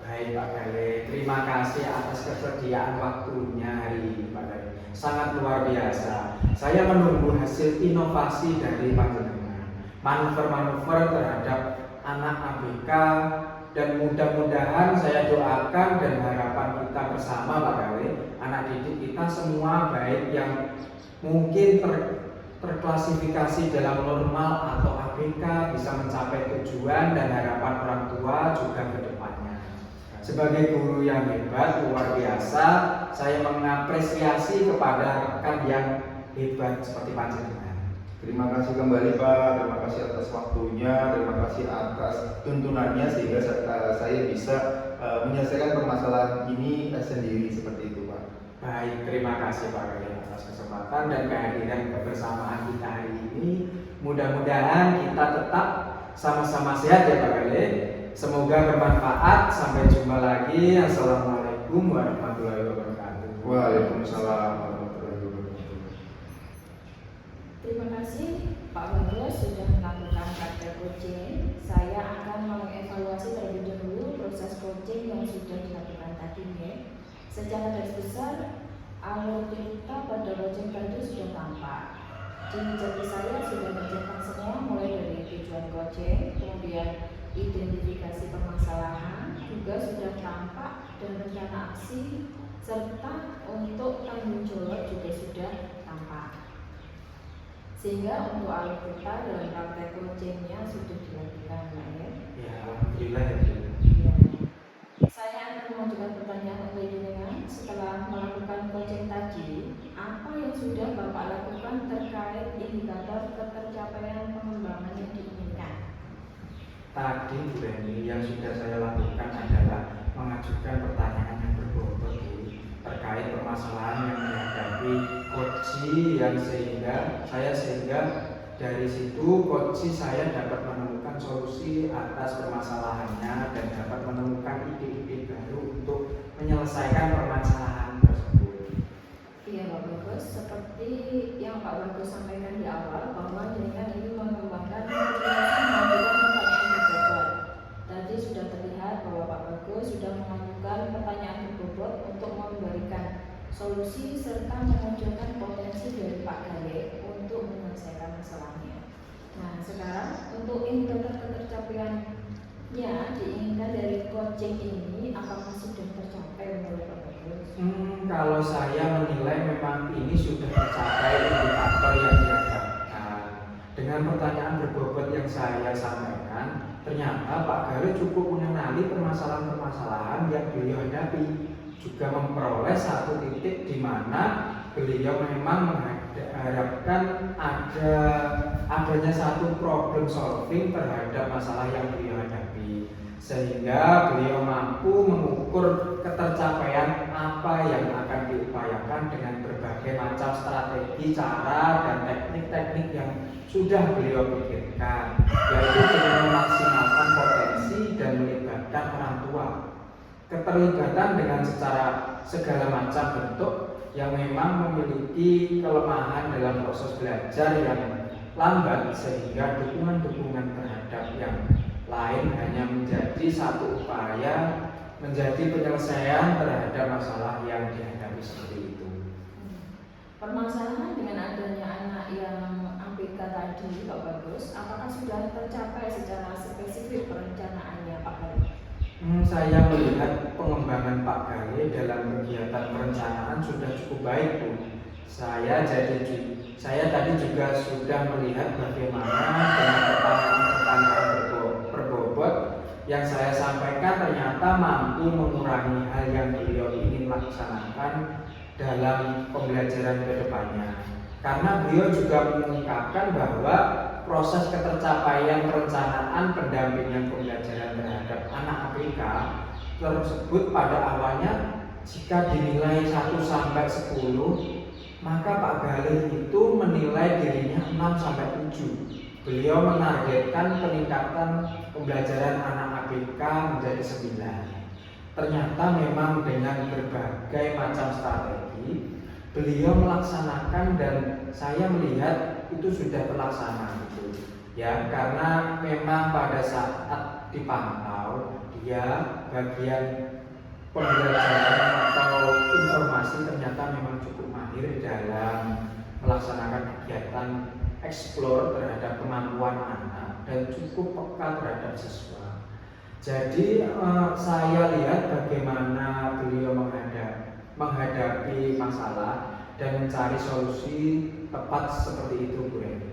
Baik Pak Gale, terima kasih atas kesediaan waktunya hari ini Pak Gale. Sangat luar biasa. Saya menunggu hasil inovasi dari panjenengan, manuver-manuver terhadap anak ABK, dan mudah-mudahan saya doakan dan harapan kita bersama Pak Gale, anak didik kita semua baik yang mungkin terklasifikasi dalam normal atau ABK bisa mencapai tujuan dan harapan orang tua juga ke depannya. Sebagai guru yang hebat, luar biasa, saya mengapresiasi kepada rekan yang hebat seperti panjenengan. Terima kasih kembali Pak, terima kasih atas waktunya, terima kasih atas tuntunannya sehingga saya bisa menyelesaikan permasalahan ini sendiri seperti itu Pak. Baik, terima kasih Pak Gali atas kesempatan dan kehadiran kebersamaan kita hari ini. Mudah-mudahan kita tetap sama-sama sehat ya Pak Gali. Semoga bermanfaat. Sampai jumpa lagi. Assalamualaikum warahmatullahi wabarakatuh. Waalaikumsalam warahmatullahi wabarakatuh. Terima kasih Pak Bagus sudah melakukan praktek coaching. Saya akan mengevaluasi terlebih dahulu proses coaching yang sudah dilakukan tadi ya. Secara garis besar, alur cerita pada coaching tadi sudah tampak. Ciri-ciri saya sudah menjelaskan semua mulai dari tujuan coaching, kemudian identifikasi permasalahan, juga sudah tampak dan rencana aksi, serta untuk tanggung jawab juga sudah tampak. Sehingga untuk alur kita dalam praktek coachingnya sudah dilakukan ya. Ya, alhamdulillah ya. Ya. Saya akan mengajukan pertanyaan untuk jenengan setelah melakukan coaching tadi, apa yang sudah Bapak lakukan terkait indikator ketercapaian pengembangan yang diinginkan? Tadi Bu Reni yang sudah saya lakukan adalah mengajukan pertanyaan yang berbobot terkait permasalahan yang dihadapi coachi yang sehingga dari situ coachi saya dapat menemukan solusi atas permasalahannya dan dapat menemukan ide-ide baru untuk menyelesaikan permasalahan tersebut. Iya Pak Bagus, seperti yang Pak Bagus sampaikan di awal bahwa jenengan ini mengembangkan mengajukan pertanyaan berbobot. Tadi sudah terlihat bahwa Pak Bagus sudah mengajukan pertanyaan berbobot untuk memberikan solusi serta memunculkan potensi dari Pak Gale untuk menyelesaikan masalahnya. Nah sekarang untuk indikator ketercapaiannya diinginkan dari coaching ini apakah sudah tercapai menurut Pak Bagus? Kalau saya menilai memang ini sudah tercapai indikator yang diharapkan. Dengan pertanyaan berbobot yang saya sampaikan, ternyata Pak Gale cukup mengenali permasalahan-permasalahan yang beliau hadapi, juga memperoleh satu titik di mana beliau memang mengharapkan adanya satu problem solving terhadap masalah yang beliau hadapi, sehingga beliau mampu mengukur ketercapaian apa yang akan diupayakan dengan berbagai macam strategi, cara, dan teknik-teknik yang sudah beliau pikirkan, yaitu dengan memaksimalkan potensi dan melibatkan orang tua. Keterlibatan dengan segala macam bentuk yang memang memiliki kelemahan dalam proses belajar yang lambat, sehingga dukungan-dukungan terhadap yang lain hanya menjadi satu upaya menjadi penyelesaian terhadap masalah yang dihadapi seperti itu. Permasalahan dengan adanya anak yang ABK tadi Pak Bagus, apakah sudah tercapai secara spesifik perencanaannya Pak Bagus? Saya melihat pengembangan Pak Gale dalam kegiatan perencanaan sudah cukup baik Bu. Saya tadi juga sudah melihat bagaimana dengan pertanyaan-pertanyaan berbobot yang saya sampaikan ternyata mampu mengurangi hal yang beliau ingin laksanakan dalam pembelajaran ke depannya. Karena beliau juga mengungkapkan bahwa proses ketercapaian perencanaan pendampingan pembelajaran terhadap anak ABK tersebut pada awalnya jika dinilai 1 sampai 10, maka Pak Gale itu menilai dirinya 6 sampai 7. Beliau menargetkan peningkatan pembelajaran anak ABK menjadi 9. Ternyata memang dengan berbagai macam strategi beliau melaksanakan dan saya melihat itu sudah terlaksana gitu. Ya, karena memang pada saat dipantau dia bagian pembelajaran atau informasi ternyata memang cukup mahir dalam melaksanakan kegiatan eksplor terhadap kemampuan anak dan cukup peka terhadap siswa. Jadi saya lihat bagaimana beliau menghadapi masalah dan mencari solusi tepat seperti itu Bu Reni.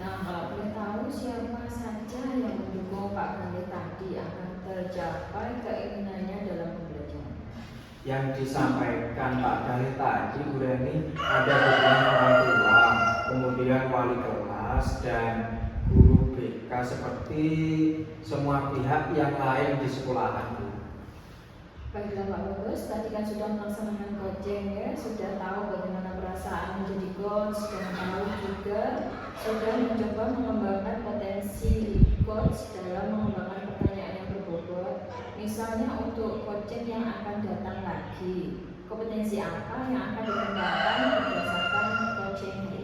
Nah kalau boleh tahu siapa saja yang mendukung Pak Gale tadi akan tercapai keinginannya dalam pembelajaran? Yang disampaikan Pak Gale tadi Bu Reni ada hubungan orang tua, kemudian wali kelas dan guru BK seperti semua pihak yang lain di sekolahan. Baiklah Pak Bagus, tadi kan sudah melaksanakan coaching ya, sudah tahu bagaimana perasaan menjadi coach, dan tahu juga sudah mencoba mengembangkan potensi coach dalam mengembangkan pertanyaan yang berbobot. Misalnya untuk coaching yang akan datang lagi, kompetensi apa yang akan dikembangkan berdasarkan coaching ini?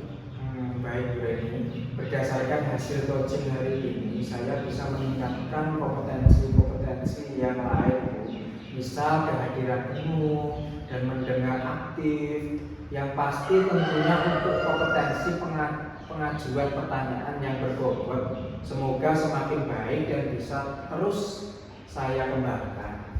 Baik Bu Reni, berdasarkan hasil coaching hari ini saya bisa meningkatkan kompetensi yang lain Bu. Misal kehadiran penuh dan mendengar aktif, yang pasti tentunya untuk kompetensi pengajuan pertanyaan yang berbobot semoga semakin baik dan bisa terus saya kembangkan.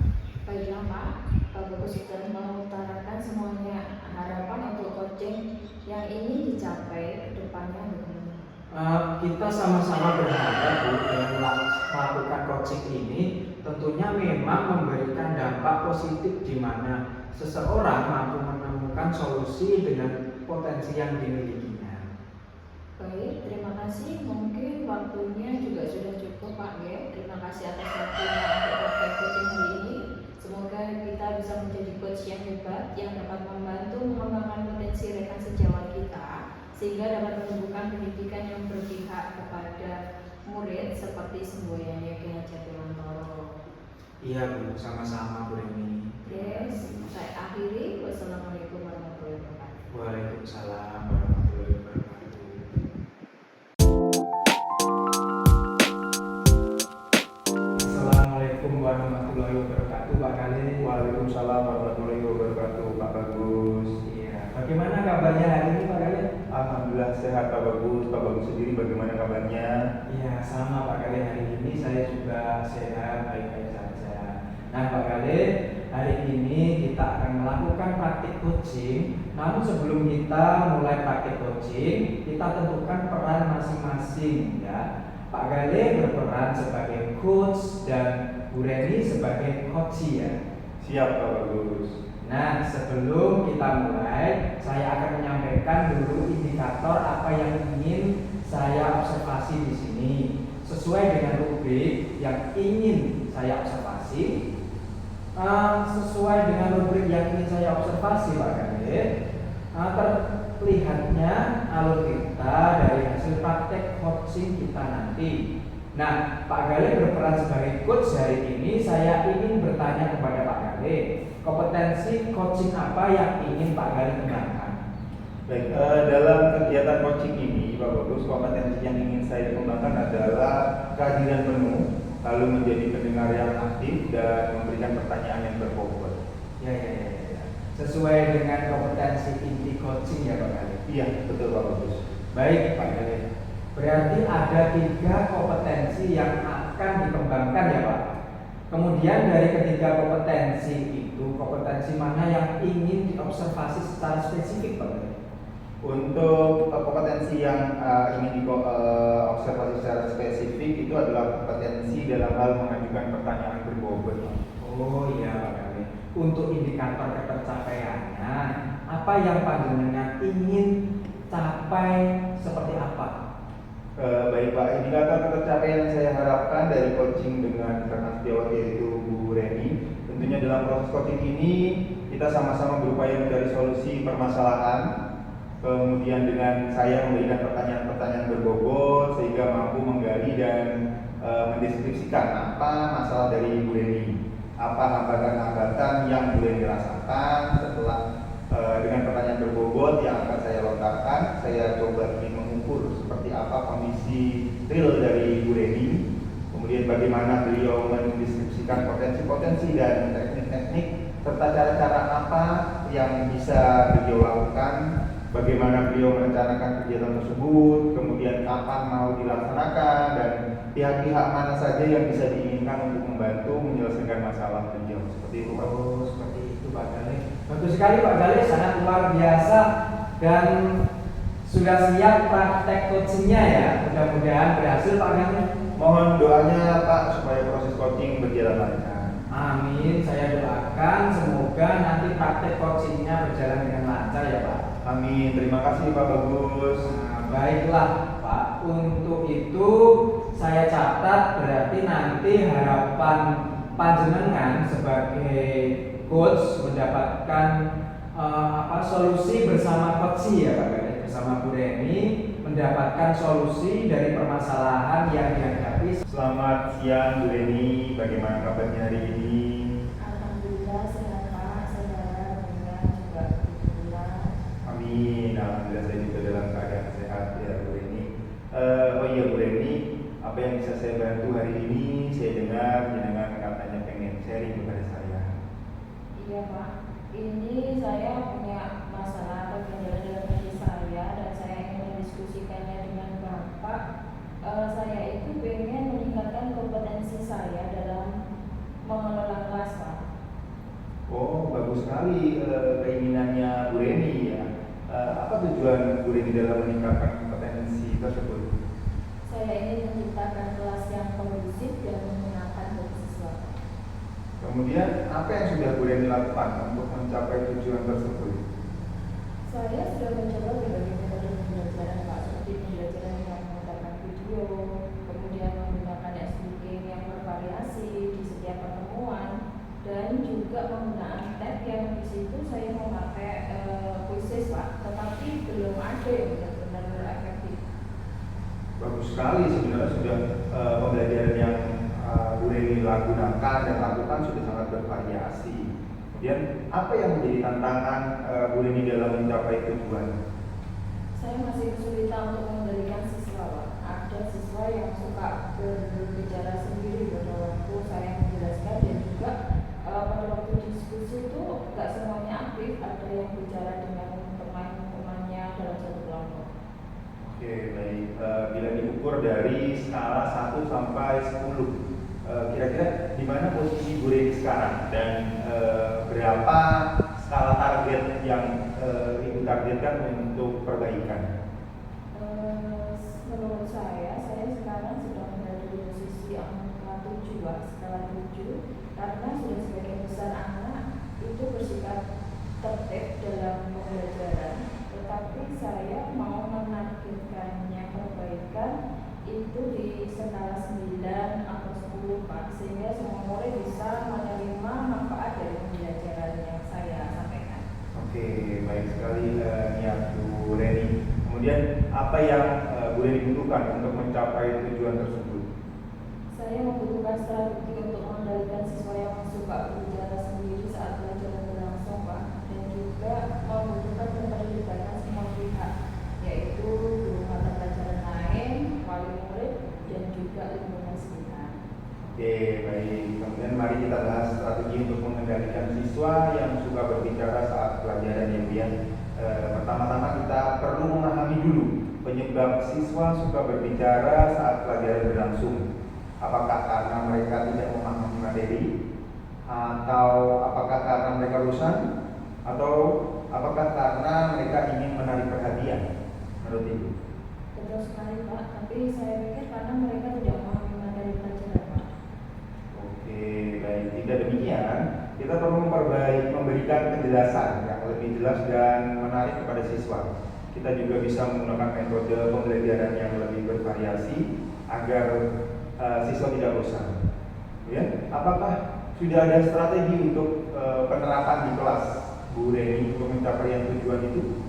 Baiklah Pak Bagus sudah mengutarakan semuanya harapan untuk coaching yang ingin dicapai ke depannya bagaimana? Kita sama-sama berharap Bu, dengan melakukan coaching ini tentunya memang memberikan dampak positif di mana seseorang mampu menemukan solusi dengan potensi yang dimilikinya. Baik, terima kasih. Mungkin waktunya juga sudah cukup Pak ya. Terima kasih atas waktunya untuk podcast coaching hari ini. Semoga kita bisa menjadi coach yang hebat yang dapat membantu mengembangkan potensi rekan sejawat kita sehingga dapat menumbuhkan pendidikan yang berpihak kepada murid seperti semboyannya Ki Haji Dewantoro. Iya Bu, sama-sama Bu Reni. Yes, saya akhiri. Wassalamualaikum warahmatullahi wabarakatuh. Waalaikumsalam warahmatullahi wabarakatuh. Assalamualaikum warahmatullahi wabarakatuh Pak Khalil. Waalaikumsalam warahmatullahi wabarakatuh Pak Bagus. Iya. Bagaimana kabarnya hari ini Pak Khalil? Alhamdulillah sehat Pak Bagus. Pak Bagus sendiri bagaimana kabarnya? Iya, sama Pak Khalil, hari ini saya juga sehat, baik-baik saja. Nah Pak Khalil, hari ini kita akan melakukan praktik coaching. Namun sebelum kita mulai praktik coaching, kita tentukan peran masing-masing ya. Pak Khalil berperan sebagai coach dan Bu Reni sebagai coach ya. Siap Pak Bagus. Nah, sebelum kita mulai, saya akan menyampaikan dulu indikator apa yang ingin saya observasi di sini. Sesuai dengan rubrik yang ingin saya observasi, sesuai dengan rubrik yang ingin saya observasi, Pak Khalil, terlihatnya alur kita dari hasil praktek coaching kita nanti. Nah, Pak Khalil berperan sebagai coach hari ini. Saya ingin bertanya kepada Pak Khalil, kompetensi coaching apa yang ingin Pak Khalil kembangkan? Baik, dalam kegiatan coaching ini Pak Bagus, kompetensi yang ingin saya kembangkan adalah kehadiran penuh, lalu menjadi pendengar yang aktif dan memberikan pertanyaan yang berbobot. Ya. Sesuai dengan kompetensi inti coaching ya Pak Khalil. Iya, betul Pak Bagus. Baik Pak Khalil. Berarti ada 3 kompetensi yang akan dikembangkan ya Pak. Kemudian dari ketiga kompetensi itu, kompetensi mana yang ingin diobservasi secara spesifik Pak Khalil? Untuk kompetensi yang ingin diobservasi secara spesifik itu adalah kompetensi dalam hal mengajukan pertanyaan berbobot. Oh iya Pak Khalil. Untuk indikator ketercapaiannya, apa yang panjenengan ingin capai seperti apa? Baik Pak, indikator ketercapaian yang saya harapkan dari coaching dengan rekan sejawat yaitu Bu Reni. Tentunya dalam proses coaching ini kita sama-sama berupaya mencari solusi permasalahan. Kemudian dengan saya memberikan pertanyaan-pertanyaan berbobot sehingga mampu menggali dan mendeskripsikan apa masalah dari Bu Reni, apa hambatan-hambatan yang Bu Reni rasakan. Setelah dengan pertanyaan berbobot yang akan saya lontarkan, saya coba ingin mengukur seperti apa kondisi real dari Bu Reni, kemudian bagaimana beliau mendeskripsikan potensi-potensi dan teknik-teknik serta cara-cara apa yang bisa beliau lakukan, bagaimana beliau merencanakan kegiatan tersebut, kemudian kapan mau dilaksanakan, dan pihak-pihak mana saja yang bisa diinginkan untuk membantu menyelesaikan masalah beliau. Seperti itu Pak. Oh, seperti itu Pak Khalil. Bagus sekali Pak Khalil, sangat luar biasa dan sudah siap praktek coachingnya ya. Mudah-mudahan berhasil Pak Khalil. Mohon doanya Pak supaya proses coaching berjalan lancar. Amin, saya doakan semoga nanti praktek coachingnya berjalan dengan lancar ya Pak. Amin. Terima kasih Pak Bagus. Baiklah Pak, untuk itu saya catat berarti nanti harapan panjenengan sebagai coach mendapatkan solusi bersama Peksi ya Pak, bersama Bu Reni mendapatkan solusi dari permasalahan yang dihadapi. Selamat siang Bu Reni, bagaimana kabarnya hari ini? Alhamdulillah sehat Pak, saudara dengan juga alhamdulillah. Amin, alhamdulillah saya juga dalam keadaan sehat ya Bu Reni. Oh iya Bu Reni, apa yang bisa saya bantu hari ini? Saya dengar jenengan katanya pengen sharing kepada saya. Iya Pak, ini saya punya masalah atau kendala dalam diri saya dan saya ingin mendiskusikannya dengan Bapak. Saya itu pengen meningkatkan kompetensi saya dalam mengelola kelas Pak. Oh, bagus sekali keinginannya Bu Reni ya. Apa tujuan Bu Reni dalam meningkatkan kompetensi tersebut? Saya ingin menciptakan kelas yang kondusif dan menyenangkan bagi siswa. Kemudian apa yang sudah Bu Reni lakukan untuk mencapai tujuan tersebut? Saya sudah mencoba berbagai metode pembelajaran Pak, seperti pembelajaran yang menggunakan video, kemudian menggunakan speaking yang bervariasi di setiap pertemuan, dan juga menggunakan tab yang di situ saya memakai quizzes Pak, tetapi belum ada yang benar-benar efektif. Bagus sekali, sebenarnya sudah pembelajaran yang Bu Reni lakukan dan lakukan sudah sangat bervariasi. Kemudian apa yang menjadi tantangan Bu Reni dalam mencapai tujuan? Saya masih kesulitan untuk mengendalikan siswa Pak. Ada siswa yang suka berbicara sendiri pada waktu saya menjelaskan, dan juga pada waktu diskusi itu nggak semuanya aktif, ada yang bicara dengan teman-temannya dalam satu kelompok. Oke, baik. Bila diukur dari skala 1 sampai 10, kira-kira di mana posisi Bu Reni sekarang dan berapa skala target yang Ibu targetkan untuk perbaikan? Menurut saya sekarang sedang berada di posisi angka 7 Pak, skala 7, karena sudah sebagian besar anak itu bersikap tertib dalam pembelajaran, tetapi saya mau menargetkannya perbaikan itu di skala 9 atau 10 Pak, sehingga semua murid bisa menerima manfaat dari pembelajaran yang saya sampaikan. Oke, baik sekali niat Bu Reni. Kemudian apa yang Bu Reni butuhkan untuk mencapai tujuan tersebut? Saya membutuhkan strategi untuk mengendalikan siswa yang suka berbicara sendiri saat pelajaran berlangsung Pak, dan juga membutuhkan keterlibatan semua pihak, yaitu guru mata pelajaran lain, wali murid, dan juga lingkungan sekitar. Oke, baik. Kemudian mari kita bahas strategi untuk mengendalikan siswa yang suka berbicara saat pelajaran ya Bu ya. Pertama-tama kita perlu memahami dulu penyebab siswa suka berbicara saat pelajaran berlangsung. Apakah karena mereka tidak memahami materi, atau apakah karena mereka bosan, atau apakah karena mereka ingin menarik perhatian? Menurut Ibu? Betul sekali Pak, tapi saya pikir karena mereka tidak memahami materi pelajaran Pak. Oke, baik. Jika demikian, kita perlu memberikan penjelasan yang lebih jelas dan menarik kepada siswa. Kita juga bisa menggunakan metode pembelajaran yang lebih bervariasi agar siswa tidak bosan. Ya, apakah sudah ada strategi untuk penerapan di kelas Bu Reni untuk mencapai yang tujuan itu?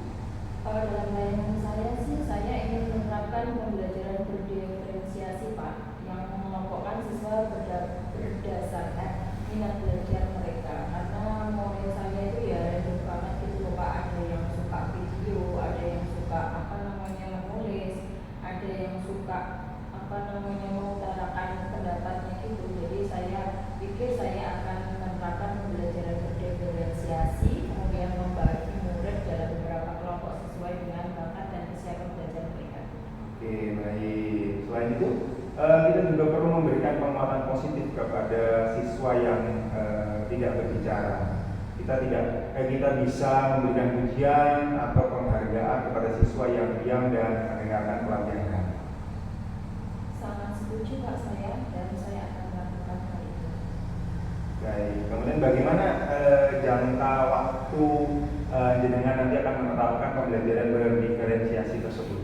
Dalam bayangan saya sih, saya ingin menerapkan pembelajaran berdiferensiasi Pak, yang mengelompokkan siswa berdasarkan minat belajar mereka. Karena murid saya itu ya random banget gitu loh Pak, ada yang suka video, ada yang suka menulis, ada yang suka mengutarakan pendapatnya gitu. Jadi saya pikir saya akan menerapkan pembelajaran berdiferensiasi, kemudian membagi murid dalam beberapa kelompok sesuai dengan bakat dan kesiapan belajar mereka. Oke, baik. Selain itu, kita juga perlu memberikan penguatan positif kepada siswa yang tidak berbicara. Kita bisa memberikan pujian atau penghargaan kepada siswa yang diam dan mendengarkan pelajaran. Sangat setuju Pak saya, dan saya akan melakukan hal itu. Baik. Kemudian bagaimana jangka waktu jenengan nanti akan menerapkan pembelajaran berdiferensiasi tersebut?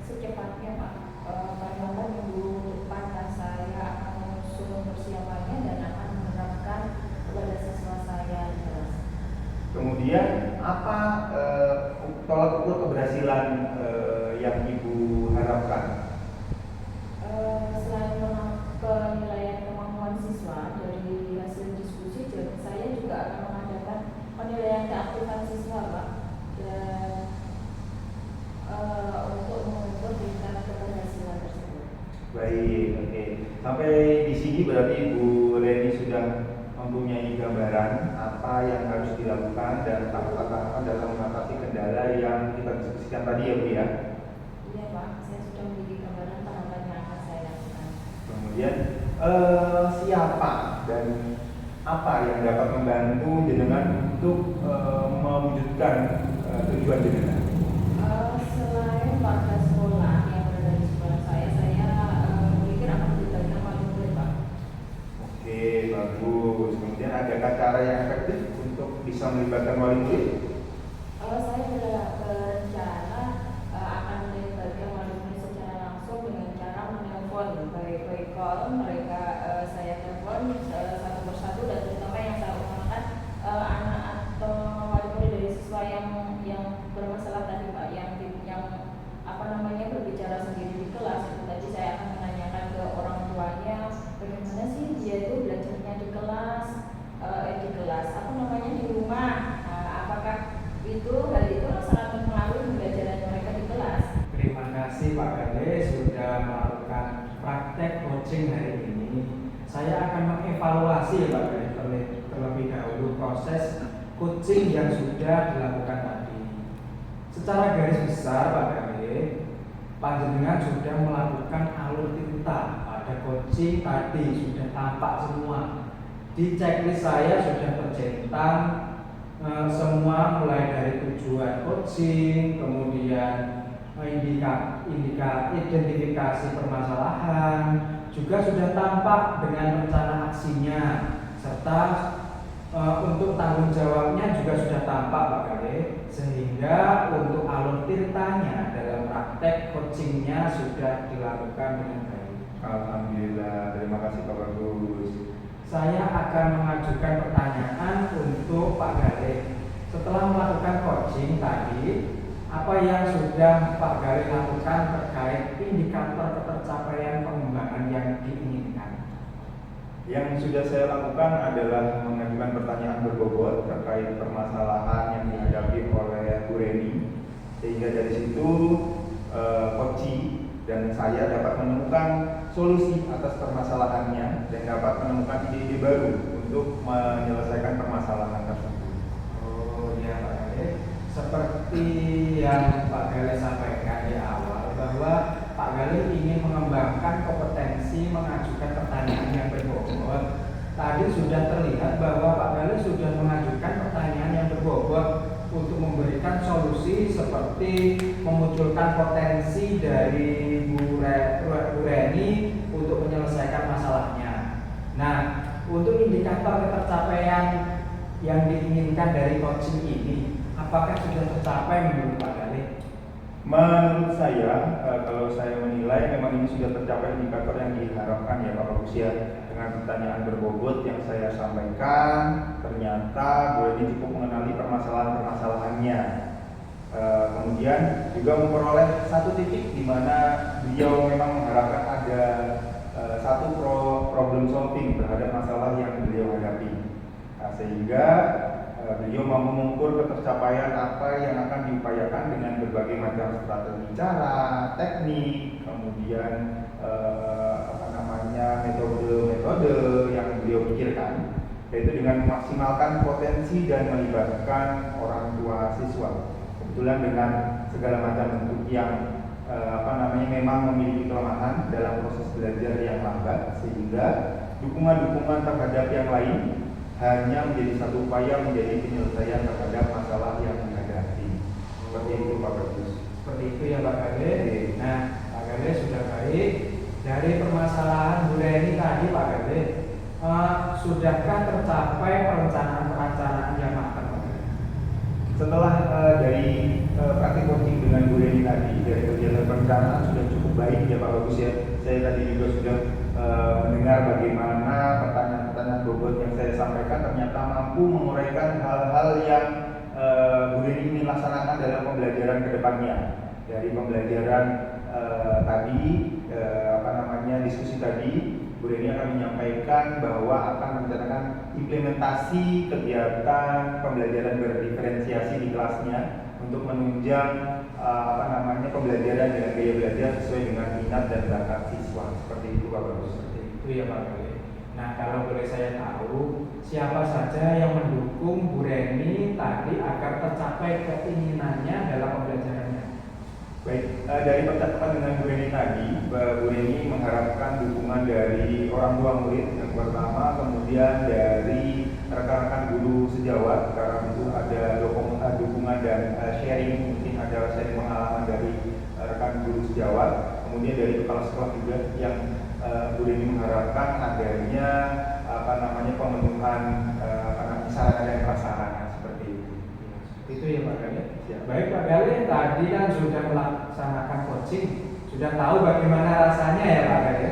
secepatnya Pak. Karena minggu depan saya akan menyusun persiapannya dan akan menerapkan kepada siswa saya di kelas. Kemudian apa tolak ukur keberhasilan yang Ibu harapkan? Selain penilaian kemampuan siswa dari hasil diskusi, saya juga akan mengadakan penilaian keaktifan siswa Pak, dan untuk mengukur tingkat keberhasilan tersebut. Baik, oke. Sampai di sini berarti Bu Leni sudah mempunyai gambaran apa yang harus dilakukan dan tahapan-tahapan dalam mengatasi kendala yang kita diskusikan tadi ya Bu ya. Iya Pak, saya sudah memiliki gambaran tahapan yang akan saya lakukan. Kemudian siapa dan apa yang dapat membantu jenengan untuk mewujudkan tujuan jenengan? Selain warga sekolah yang berada di sekolah saya memikir akan melibatkan wali murid Pak. Oke, bagus. Kemudian adakah cara yang efektif untuk bisa melibatkan wali murid? Saya berencana akan melibatkan wali murid secara langsung dengan cara menelpon by call mereka. Saya telepon satu persatu dan terutama yang saya utamakan anak atau wali murid dari siswa yang bermasalah tadi Pak, yang berbicara sendiri di kelas. Itu tadi saya akan menanyakan ke orang tuanya bagaimana sih dia itu belajarnya di kelas, di rumah. Apakah hal itu sangat mempengaruhi pembelajaran mereka di kelas? Terima kasih Pak Gade sudah melakukan praktek coaching hari ini. Saya akan mengevaluasi Pak Gade terlebih dahulu proses coaching yang sudah dilakukan tadi. Secara garis besar Pak Gade, panjenengan sudah melakukan alur tinta pada coaching tadi, sudah tampak semua. Di checklist saya sudah tercentang semua, mulai dari tujuan coaching, kemudian identifikasi permasalahan, juga sudah tampak dengan rencana aksinya, serta untuk tanggung jawabnya juga sudah tampak Pak Gade, sehingga untuk alur tintanya dalam praktek coachingnya sudah dilakukan dengan baik. Alhamdulillah, terima kasih Pak Bagus. Saya akan mengajukan pertanyaan untuk Pak Gade. Setelah melakukan coaching tadi, apa yang sudah Pak Gade lakukan terkait indikator ketercapaian pengembangan yang diinginkan? Yang sudah saya lakukan adalah mengajukan pertanyaan berbobot terkait permasalahan yang dihadapi oleh Bu Reni, sehingga dari situ coaching dan saya dapat menemukan solusi atas permasalahannya dan dapat menemukan ide-ide baru untuk menyelesaikan permasalahan tersebut. Oh ya Pak Gade, seperti yang Pak Gade sampaikan di awal bahwa Pak Gade ingin mengembangkan kompetensi mengajukan pertanyaan yang berbobot. Tadi sudah terlihat bahwa Pak Gade sudah mengajukan pertanyaan yang berbobot untuk memberikan solusi seperti memunculkan potensi dari Bu Reni untuk menyelesaikan masalahnya. Nah, untuk indikator ketercapaian yang diinginkan dari coaching ini, apakah sudah tercapai menurut Pak Gade? Menurut saya, kalau saya menilai memang ini sudah tercapai indikator yang diharapkan ya Pak Bagus ya. Dengan pertanyaan berbobot yang saya sampaikan, ternyata Bu Reni cukup mengenali permasalahan-permasalahannya. Kemudian juga memperoleh satu titik di mana beliau memang mengharapkan ada satu problem solving terhadap masalah yang beliau hadapi. Nah, sehingga beliau mampu mengukur ketercapaian apa yang akan diupayakan dengan berbagai macam strategi cara, teknik, kemudian metode-metode yang beliau pikirkan, yaitu dengan memaksimalkan potensi dan melibatkan orang tua siswa. Kebetulan dengan segala macam bentuk yang memang memiliki kelemahan dalam proses belajar yang lambat, sehingga dukungan-dukungan terhadap yang lain hanya menjadi satu upaya menjadi penyelesaian terhadap masalah yang dihadapi. Seperti itu Pak Bagus. Seperti itu ya Pak Gade. Nah, Pak Gade sudah baik. Dari permasalahan Bu Reni tadi Pak Gade, sudahkah tercapai perencanaan yang matang Pak Gade? Setelah dari praktik coaching dengan Bu Reni tadi, dari kegiatan perencanaan sudah cukup baik ya Pak Bagus ya. Saya tadi juga sudah mendengar bagaimana pertanyaan-pertanyaan bobot yang saya sampaikan ternyata mampu menguraikan hal-hal yang Bu Reni ingin laksanakan dalam pembelajaran kedepannya. Dari pembelajaran tadi, diskusi tadi, Bu Reni akan menyampaikan bahwa akan merencanakan implementasi kegiatan pembelajaran berdiferensiasi di kelasnya untuk menunjang pembelajaran dengan gaya belajar sesuai dengan minat dan bakat siswa. Seperti itu Pak Bagus. Seperti itu ya Pak Gale. Nah, kalau boleh saya tahu, siapa saja yang mendukung Bu Reni tadi agar tercapai keinginannya dalam pembelajarannya? Baik, dari percakapan dengan Bu Reni tadi, Bu Reni mengharapkan dukungan dari orang tua murid yang pertama, kemudian dari rekan-rekan guru sejawat, karena itu ada dukungan dan sharing, mungkin ada sharing pengalaman dari rekan guru sejawat, kemudian dari kepala sekolah juga yang Bu Reni mengharapkan adanya pemenuhan sarana dan prasarana seperti itu. Itu ya Pak Gale. Ya. Baik Pak Gale, tadi kan sudah melaksanakan coaching, sudah tahu bagaimana rasanya ya Pak Gale.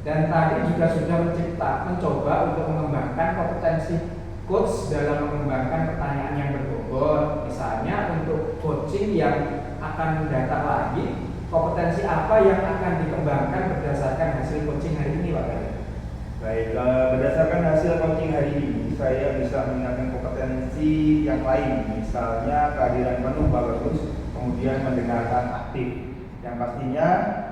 Dan tadi juga sudah mencoba untuk mengembangkan kompetensi coach dalam mengembangkan pertanyaan yang berbobot. Misalnya untuk coaching yang akan datang lagi, kompetensi apa yang akan dikembangkan berdasarkan hasil coaching hari ini Pak Gale? Baik, berdasarkan hasil coaching hari ini, saya bisa meningkatkan kompetensi yang lain, misalnya kehadiran penuh Pak Bagus, kemudian mendengarkan aktif. Yang pastinya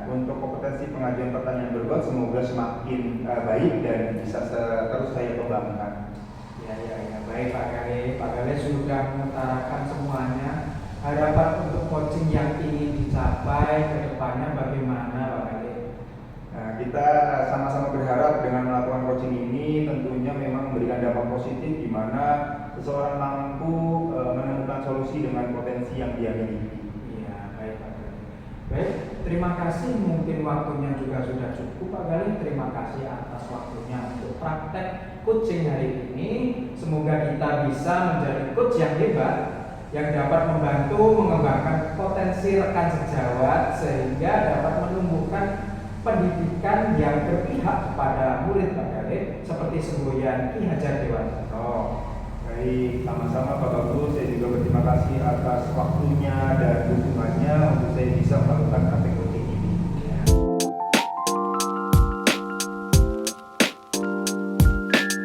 untuk kompetensi pengajuan pertanyaan berbobot semoga semakin baik dan bisa terus saya kembangkan. Ya, baik Pak Gale. Pak Gale sudah mengutarakan semuanya. Harapan untuk coaching yang ingin dicapai ke depannya bagaimana Pak Gale? Nah, kita sama-sama berharap dengan melakukan coaching ini tentunya memang memberikan dampak positif di mana seseorang mampu menemukan solusi dengan potensi yang dia miliki. Iya, baik Pak Gale. Baik, terima kasih. Mungkin waktunya juga sudah cukup Pak Gale. Terima kasih atas waktunya untuk praktek coaching hari ini. Semoga kita bisa menjadi coach yang hebat yang dapat membantu mengembangkan potensi rekan sejawat sehingga dapat menumbuhkan pendidikan yang berpihak kepada murid Pak Gale seperti semboyan Ki Hajar Dewantara. Baik, sama-sama Pak Bagus. Saya juga berterima kasih atas waktunya dan dukungannya untuk saya bisa melakukan praktek